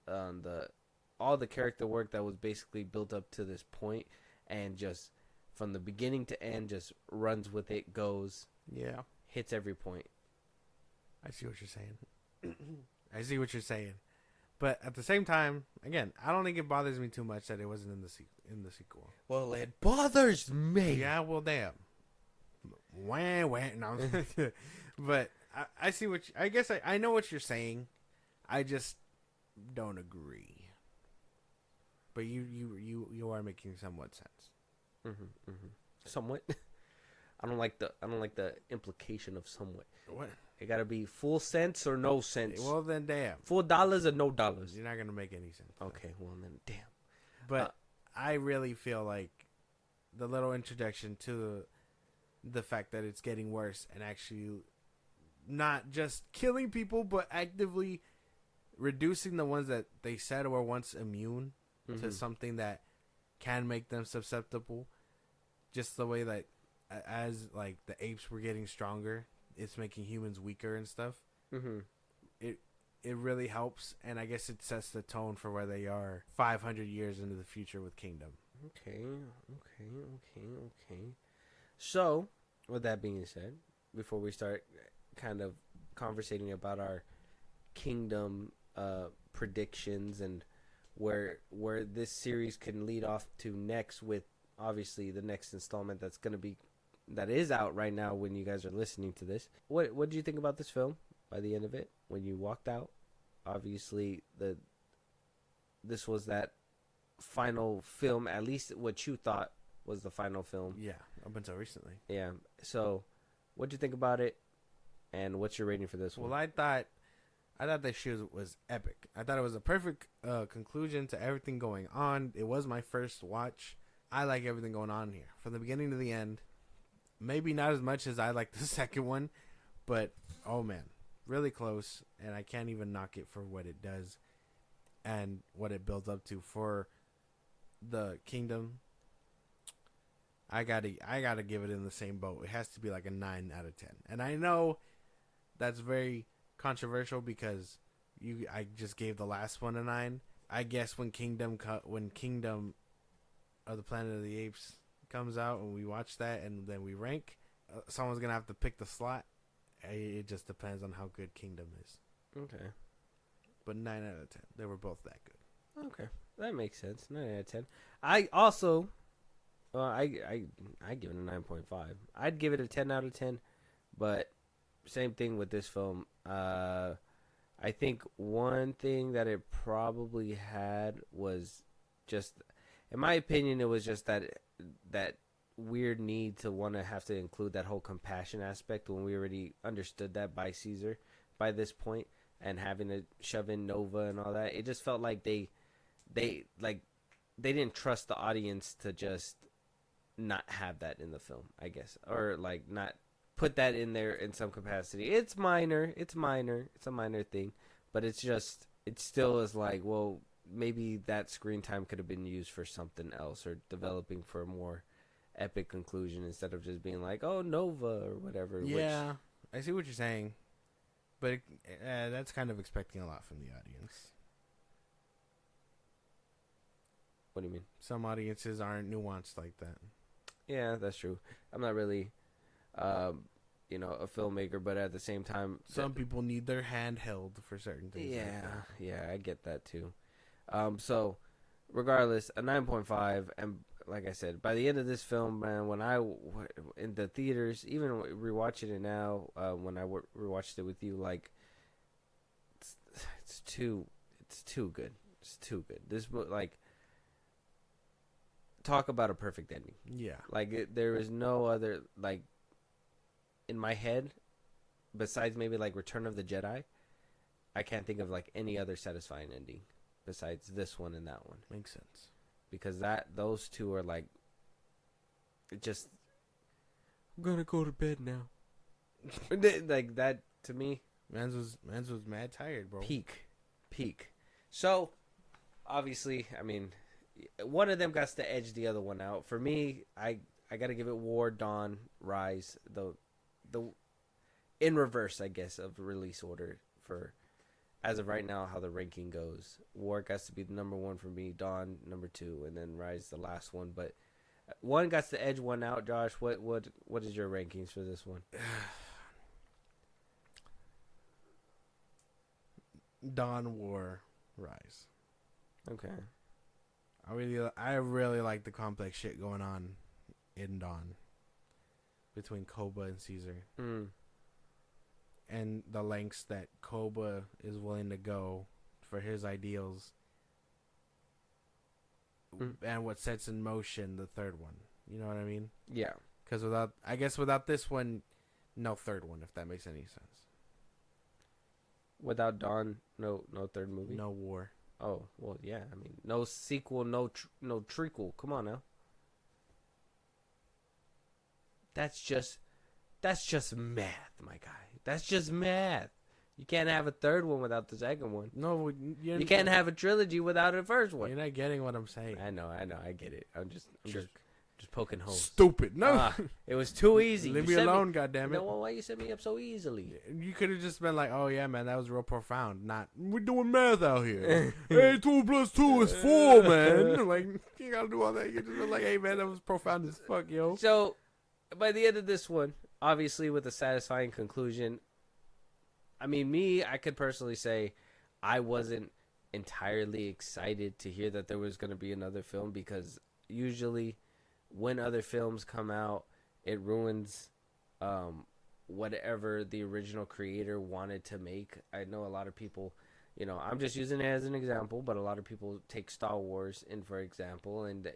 all the character work that was basically built up to this point, and just from the beginning to end, just runs with it, goes, hits every point. I see what you're saying. But at the same time, again, I don't think it bothers me too much that it wasn't in the sequel. Well, it bothers me. Yeah, well, damn. Wah. No. But I see I guess I know what you're saying. I just don't agree. But you are making somewhat sense. Somewhat. I don't like the implication of somewhat. What? It gotta be full cents or no cents. Well, then damn. $4 or no dollars. You're not gonna make any sense. Okay, well then damn. But I really feel like the little introduction to the fact that it's getting worse and actually not just killing people, but actively reducing the ones that they said were once immune to something that can make them susceptible. Just the way that as like the apes were getting stronger, it's making humans weaker and stuff. It really helps, and I guess it sets the tone for where they are 500 years into the future with Kingdom. Okay. So, with that being said, before we start kind of conversating about our Kingdom predictions and where this series can lead off to next, with obviously the next installment that is out right now when you guys are listening to this. What did you think about this film by the end of it when you walked out? Obviously, this was that final film, at least what you thought was the final film. Yeah, up until recently. Yeah. So, what'd you think about it, and what's your rating for this one? Well, I thought this show was epic. I thought it was a perfect conclusion to everything going on. It was my first watch. I like everything going on here from the beginning to the end. Maybe not as much as I like the second one, but oh man, really close, and I can't even knock it for what it does and what it builds up to for the Kingdom. I gotta give it in the same boat. It has to be like a 9 out of 10. And I know that's very controversial because I just gave the last one a 9. I guess when Kingdom of the Planet of the Apes comes out and we watch that and then we rank, someone's gonna have to pick the slot. It just depends on how good Kingdom is. Okay. But 9 out of 10. They were both that good. Okay. That makes sense. 9 out of 10. I also, I give it a 9.5. I'd give it a 10 out of 10, but same thing with this film. I think one thing that it probably had was just, in my opinion, it was just that weird need to want to have to include that whole compassion aspect when we already understood that by Caesar by this point, and having to shove in Nova and all that. It just felt like they didn't trust the audience to just not have that in the film, I guess, or like not put that in there in some capacity. It's minor, it's a minor thing, but it still is like, well, maybe that screen time could have been used for something else, or developing for a more epic conclusion instead of just being like, oh, Nova or whatever. Yeah, I see what you're saying, but that's kind of expecting a lot from the audience. What do you mean? Some audiences aren't nuanced like that. Yeah, that's true. I'm not really, a filmmaker, but at the same time, some people need their hand held for certain things. Yeah, I get that too. So, regardless, a 9.5, and like I said, by the end of this film, man, when in the theaters, even rewatching it now, when I rewatched it with you, like, it's too good. It's too good. This, like, talk about a perfect ending. Yeah. Like, there is no other, like, in my head, besides maybe, like, Return of the Jedi, I can't think of, like, any other satisfying ending besides this one and that one. Makes sense. Because those two are, like, it just, I'm gonna go to bed now. Like, that, to me, Mans was mad tired, bro. Peak. So, obviously, I mean, one of them got to edge the other one out. For me, I gotta give it War, Dawn, Rise, the in reverse, I guess, of release order for, as of right now, how the ranking goes. War got to be the number 1 for me, Dawn number 2, and then Rise the last one. But one got to edge one out. Josh, what is your rankings for this one? Dawn, War, Rise. Okay. I really like the complex shit going on in Dawn between Koba and Caesar. And the lengths that Koba is willing to go for his ideals, and what sets in motion the third one. You know what I mean? Yeah. Because without this one, no third one, if that makes any sense. Without Dawn, no third movie. No War. Oh, well, yeah. I mean, no sequel, no trequel. Come on now. That's just math, my guy. That's just math. You can't have a third one without the second one. No, You can't have a trilogy without a first one. You're not getting what I'm saying. I know. I get it. I'm just poking holes. Stupid. No. It was too easy. Leave You me set alone, goddammit. No, why you set me up so easily? You could have just been like, "Oh yeah, man, that was real profound." Not, we're doing math out here. Hey, 2 + 2 is 4, man. Like, you gotta do all that. You just be like, "Hey, man, that was profound as fuck, yo." So, by the end of this one, obviously with a satisfying conclusion, I mean, I could personally say I wasn't entirely excited to hear that there was going to be another film, because usually when other films come out, it ruins whatever the original creator wanted to make. I know a lot of people, I'm just using it as an example, but a lot of people take Star Wars in for example, and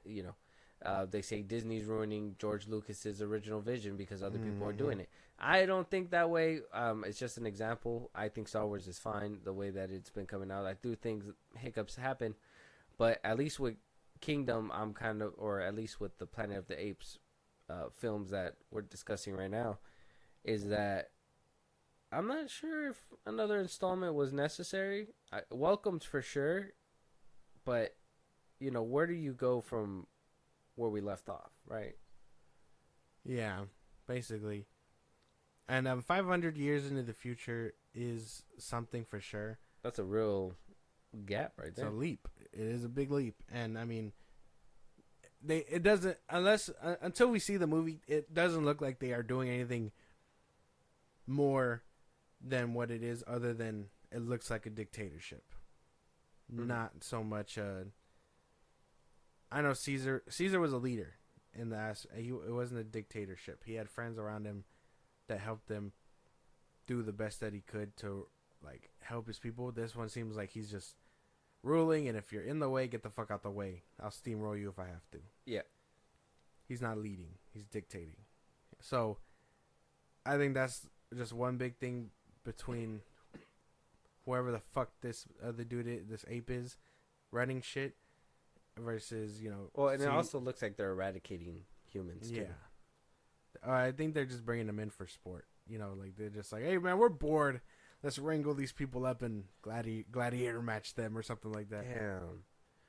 they say Disney's ruining George Lucas's original vision because other people are doing it. I don't think that way. It's just an example. I think Star Wars is fine the way that it's been coming out. I do think hiccups happen, but at least with Kingdom, or at least with the Planet of the Apes films that we're discussing right now, is that I'm not sure if another installment was necessary. Welcomed for sure, but where do you go from where we left off, right? Yeah, basically. And 500 years into the future is something for sure. That's a real gap right there. It's a leap. It is a big leap. And I mean, until we see the movie, it doesn't look like they are doing anything more than what it is, other than it looks like a dictatorship. Mm-hmm. Not so much I know Caesar was a leader in the it wasn't a dictatorship. He had friends around him that helped him do the best that he could to like help his people. This one seems like he's just ruling, and if you're in the way, get the fuck out the way. I'll steamroll you if I have to. Yeah. He's not leading, he's dictating. So I think that's just one big thing between whoever the fuck this other dude this ape is running shit versus, well, and it also looks like they're eradicating humans too. Yeah. I think they're just bringing them in for sport. Like they're just like, hey man, we're bored. Let's wrangle these people up and gladiator match them or something like that. Damn.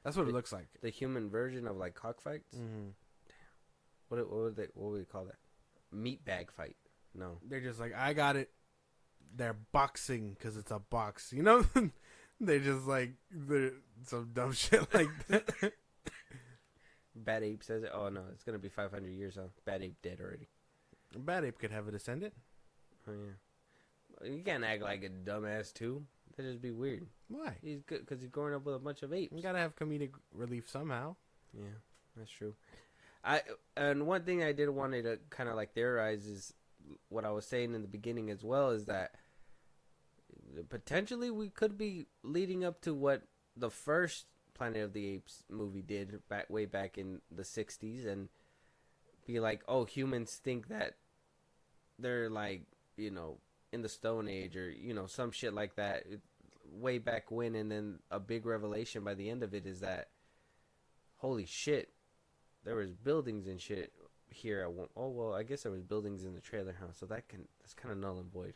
That's what it looks like. The human version of like cockfights. Mm-hmm. Damn. What would we call that? Meat bag fight. No. They're just like, I got it. They're boxing because it's a box. They just like some dumb shit like that. Bad Ape says it. Oh no, it's gonna be 500 years on. Bad Ape dead already. Bad Ape could have a descendant. Oh yeah. You can't act like a dumbass too. That'd just be weird. Why? He's good because he's growing up with a bunch of apes. You gotta have comedic relief somehow. Yeah, that's true. And one thing I did wanted to kind of like theorize is what I was saying in the beginning as well, is that potentially we could be leading up to what the first Planet of the Apes movie did way back in the 60s, and be like, oh, humans think that they're like, in the Stone Age or, some shit like that way back when. And then a big revelation by the end of it is that, holy shit, there was buildings and shit here. Oh, well, I guess there was buildings in the trailer, huh? So that's kind of null and void.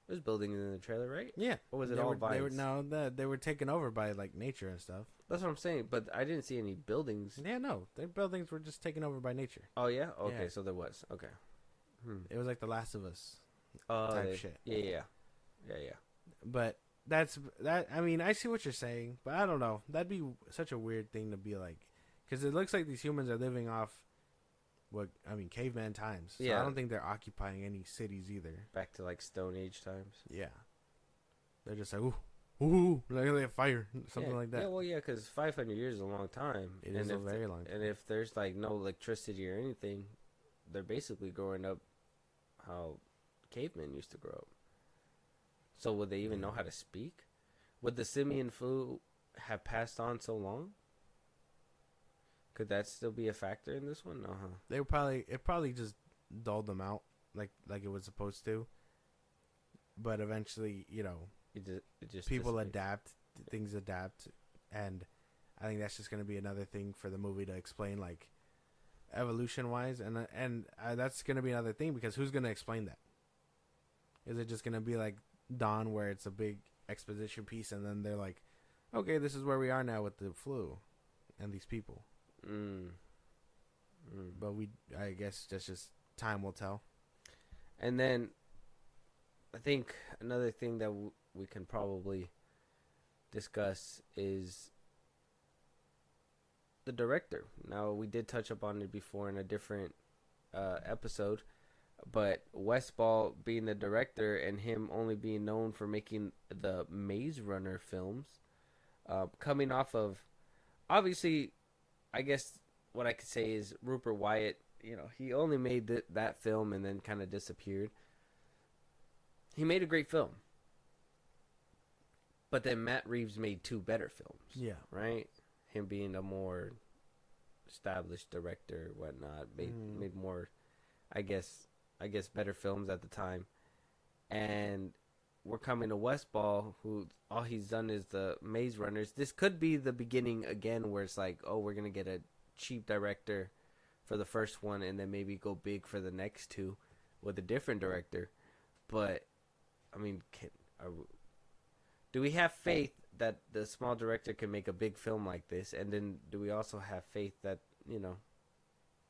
There's buildings in the trailer, right? Yeah. Or was it all vines? They were taken over by like nature and stuff. That's what I'm saying, but I didn't see any buildings. Yeah, no. Their buildings were just taken over by nature. Oh, yeah? Okay, Yeah. so there was. Okay. It was like The Last of Us type shit. Yeah. But that's that. I mean, I see what you're saying, but I don't know. That'd be such a weird thing to be like, because it looks like these humans are living off caveman times. So Yeah. I don't think they're occupying any cities either. Back to like Stone Age times. Yeah. They're just like, ooh, like they have fire, something like that. Yeah, well, yeah, because 500 years is a long time. It is a very long time. And if there's like no electricity or anything, they're basically growing up how cavemen used to grow up. So would they even know how to speak? Would the simian flu have passed on so long? Could that still be a factor in this one? No, huh? It probably just dulled them out like it was supposed to. But eventually, It just people dissipates. adapt, things adapt, and I think that's just going to be another thing for the movie to explain, like, evolution-wise, and that's going to be another thing, because who's going to explain that? Is it just going to be like Dawn, where it's a big exposition piece, and then they're like, okay, this is where we are now with the flu and these people. But I guess that's just time will tell. And then I think another thing that we can probably discuss is the director. Now, we did touch upon it before in a different episode, but Westball being the director and him only being known for making the Maze Runner films, coming off of, obviously, I guess what I could say is Rupert Wyatt, he only made that film and then kind of disappeared. He made a great film. But then Matt Reeves made 2 better films. Yeah. Right? Him being a more established director, whatnot, made more, I guess better films at the time. And we're coming to Westball, who all he's done is the Maze Runners. This could be the beginning again, where it's like, oh, we're gonna get a cheap director for the first one, and then maybe go big for the next 2 with a different director. But I mean, do we have faith that the small director can make a big film like this? And then do we also have faith that,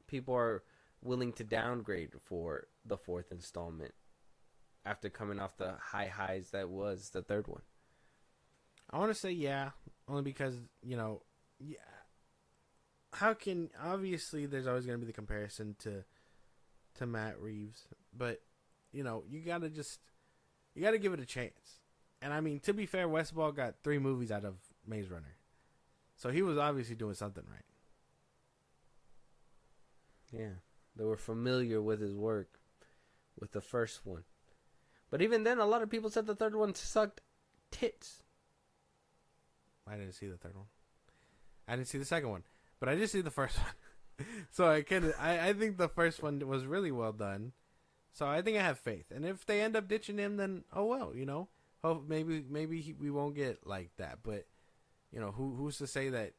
people are willing to downgrade for the 4th installment after coming off the highs that was the 3rd one? I want to say yeah, only because, how can, obviously there's always going to be the comparison to Matt Reeves, but, you got to give it a chance. And I mean, to be fair, Westball got 3 movies out of Maze Runner. So he was obviously doing something right. Yeah. They were familiar with his work with the first one. But even then, a lot of people said the 3rd one sucked tits. I didn't see the 3rd one. I didn't see the 2nd one. But I did see the first one. So I think the first one was really well done. So I think I have faith. And if they end up ditching him, then, oh well, Hope maybe we won't get like that, but who's to say that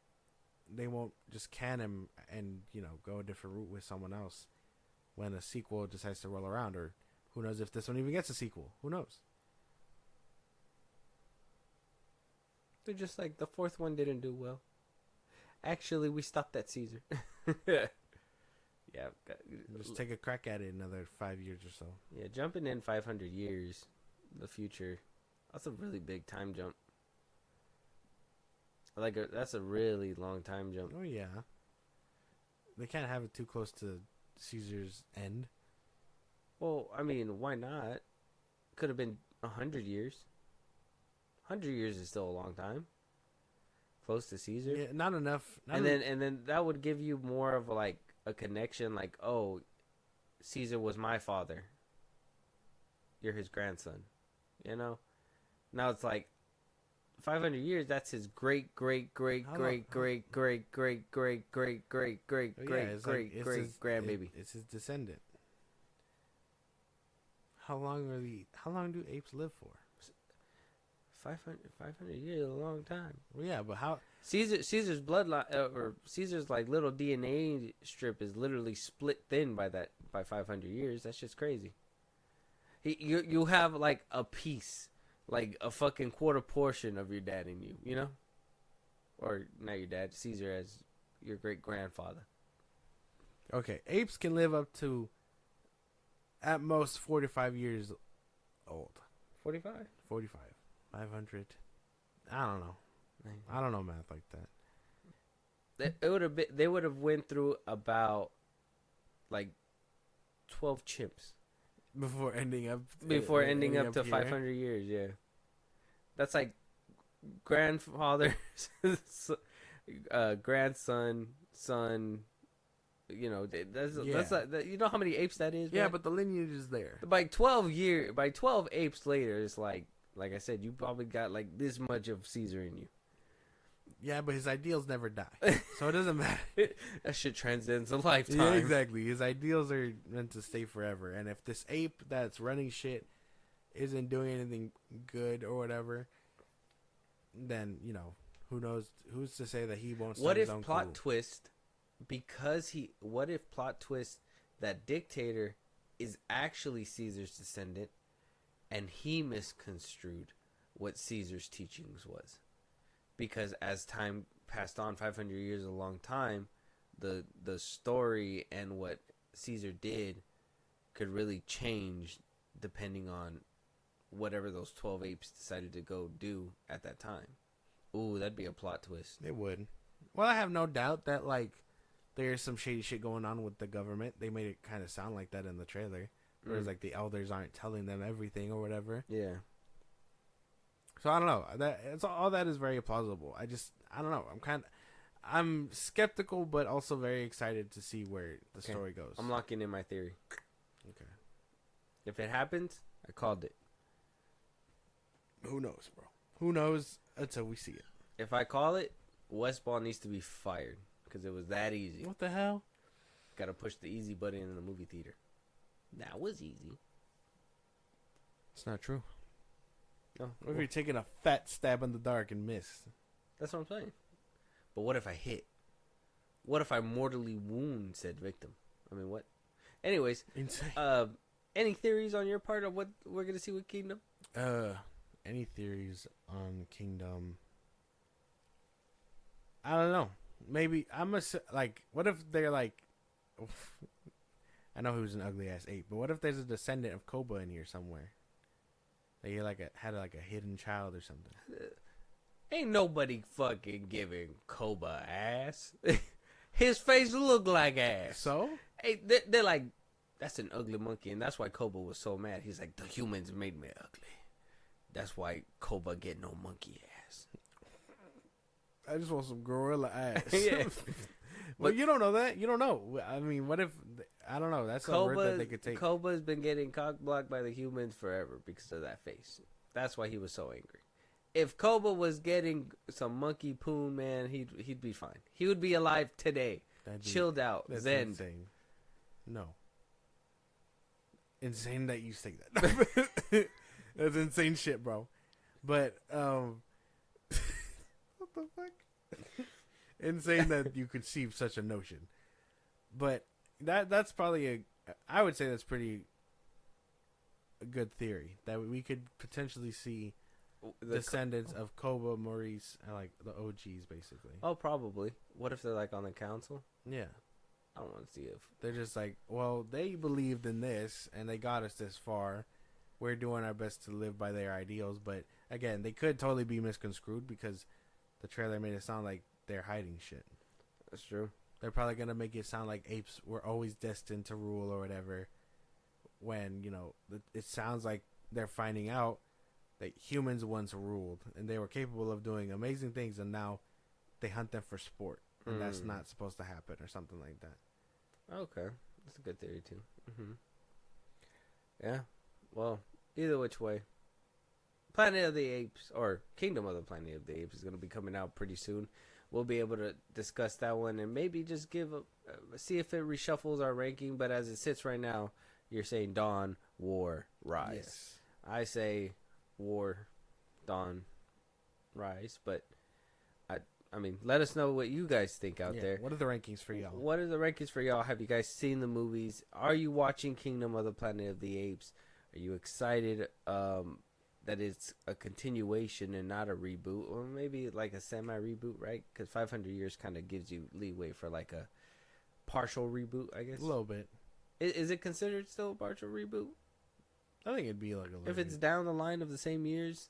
they won't just can him and go a different route with someone else when a sequel decides to roll around, or who knows if this one even gets a sequel? Who knows? They're just like, the 4th one didn't do well. Actually, we stopped at Caesar. Yeah, just take a crack at it another 5 years or so. Yeah, jumping in 500 years, the future. That's a really big time jump. That's a really long time jump. Oh yeah. They can't have it too close to Caesar's end. Well, I mean, why not? Could have been 100 years. 100 years is still a long time. Close to Caesar. Yeah, not enough. And then that would give you more of a connection, like, oh, Caesar was my father. You're his grandson. Now it's like 500 years. That's his great grandbaby. It's his descendant. How long do apes live for? 500 years is a long time. Well, yeah, but how Caesar's bloodline or Caesar's little DNA strip is literally split thin by 500 years. That's just crazy. You have a piece, a fucking quarter portion of your dad in you, or not your dad, Caesar as your great grandfather. Okay, apes can live up to at most 45 years old. 45. 500. I don't know. I don't know math like that. They would have went through about 12 chimps before ending up to 500 years. Yeah, that's like grandfather, grandson, son. That's how many apes that is. Yeah, man? But the lineage is there. By 12 apes later, it's like I said, you probably got this much of Caesar in you. Yeah, but his ideals never die, so it doesn't matter. That shit transcends a lifetime. Yeah, exactly. His ideals are meant to stay forever, and if this ape that's running shit isn't doing anything good or whatever, then Who knows? Who's to say that he won't? What Start his if own plot coup? twist? Because he. What if plot twist that dictator is actually Caesar's descendant, and he misconstrued what Caesar's teachings was? Because as time passed on, 500 years is a long time. The story and what Caesar did could really change depending on whatever those 12 apes decided to go do at that time. Ooh, that'd be a plot twist. It would. Well, I have no doubt that like there's some shady shit going on with the government. They made it kind of sound like that in the trailer, whereas like the elders aren't telling them everything or whatever. Yeah. So I don't know. All that is very plausible. I don't know. I'm skeptical, but also very excited to see where the story goes. I'm locking in my theory. Okay. If it happens, I called it. Who knows, bro? Who knows until we see it. If I call it, Westball needs to be fired because it was that easy. What the hell? Got to push the easy button in the movie theater. That was easy. It's not true. No, What if you're taking a fat stab in the dark and miss? that's what I'm saying. But what if I hit? What if I mortally wound said victim? I mean, what? Anyways, Insane. any theories on your part of what we're gonna see with Kingdom? Any theories on Kingdom? I don't know. Maybe what if they're like? I know he was an ugly ass ape, but what if there's a descendant of Koba in here somewhere? They had a hidden child or something. Ain't nobody fucking giving Koba ass. His face look like ass. So Hey, they're like, that's an ugly monkey, and that's why Koba was so mad. He's like, the humans made me ugly. That's why Koba get no monkey ass. I just want some gorilla ass. Yeah. Well, you don't know that. You don't know. I mean, what if? I don't know. That's a word that they could take. Koba's been getting cock blocked by the humans forever because of that face. That's why he was so angry. If Koba was getting some monkey poon, man, he'd be fine. He would be alive today, chilled out, That's zen. insane. No. Insane that you say that. That's insane shit, bro. But what the fuck? Insane that you conceive such a notion. But that's probably I would say that's pretty a good theory that we could potentially see descendants of Koba, Maurice, and like the OGs basically. Oh, probably. What if they're like on the council? Yeah. I don't want to see if They're just like, well, they believed in this and they got us this far. We're doing our best to live by their ideals, but again, they could totally be misconstrued because the trailer made it sound like they're hiding shit. that's true. They're probably gonna make it sound like apes were always destined to rule or whatever. When it sounds like they're finding out that humans once ruled and they were capable of doing amazing things, and now they hunt them for sport, and that's not supposed to happen or something like that. Okay, that's a good theory too. Yeah. Well, either which way, Planet of the Apes or Kingdom of the Planet of the Apes is going to be coming out pretty soon. We'll be able to discuss that one and maybe just see if it reshuffles our ranking. But as it sits right now, you're saying Dawn, War, Rise. Yes. I say War, Dawn, Rise. But I mean, let us know what you guys think out there. What are the rankings for y'all? What are the rankings for y'all? Have you guys seen the movies? Are you watching Kingdom of the Planet of the Apes? Are you excited that it's a continuation and not a reboot? Or maybe like a semi-reboot, right? Because 500 years kind of gives you leeway for like a partial reboot, I guess. A little bit. Is it considered still a partial reboot? I think it'd be like a little If it's bit. down the line of the same years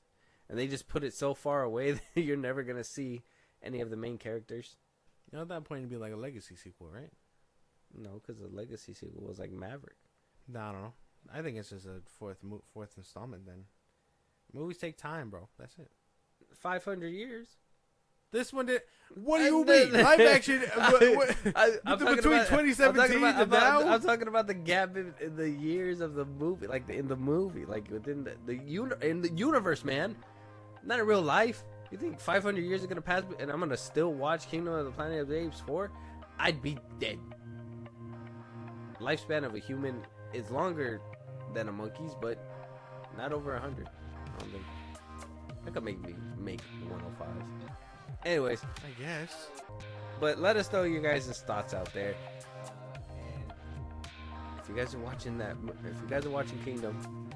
and they just put it so far away that you're never going to see any of the main characters? At that point, it'd be like a legacy sequel, right? No, because the Legacy sequel was like Maverick. No, I don't know. I think it's just a fourth installment then. Movies take time, bro. That's it. 500 years? This one did. What do you mean? Live action. I'm talking between about, 2017 and now? I'm talking about the gap in the years of the movie, like in the movie, like within in the universe, man. Not in real life. You think 500 years are gonna pass, and I'm gonna still watch Kingdom of the Planet of the Apes 4? I'd be dead. Lifespan of a human is longer than a monkey's, but not over 100. I don't think. That could make me make 105. Anyways, I guess. but let us know your guys' thoughts out there. And if you guys are watching Kingdom,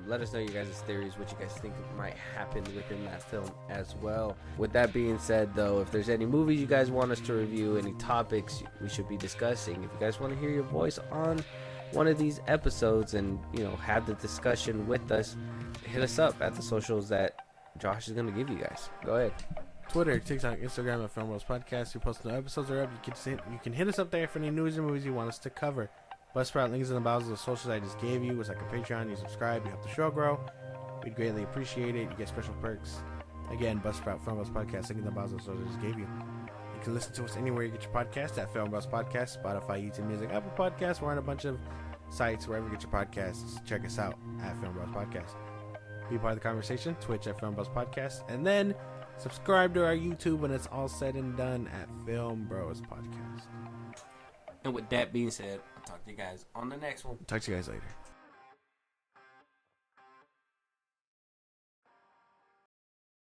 let us know your guys' theories, what you guys think might happen within that film as well. With that being said, though, if there's any movies you guys want us to review, any topics we should be discussing, if you guys want to hear your voice on one of these episodes and, have the discussion with us, hit us up at the socials that Josh is going to give you guys. Go ahead. Twitter, TikTok, Instagram at FilmBros Podcast. We post new episodes are up. You can hit us up there for any news or movies you want us to cover. Buzzsprout, links in the bios of the socials I just gave you. It's like a Patreon. You subscribe, you help the show grow. We'd greatly appreciate it. You get special perks. Again, Buzzsprout, FilmBros Podcast, link in the bios of the socials I just gave you. You can listen to us anywhere you get your podcast at FilmBros Podcast, Spotify, YouTube Music, Apple Podcasts. We're on a bunch of sites wherever you get your podcasts. Check us out at FilmBros Podcast. Be part of the conversation. Twitch at FilmBros Podcast, and then subscribe to our YouTube when it's all said and done at FilmBros Podcast. And with that being said, I'll talk to you guys on the next one. Talk to you guys later.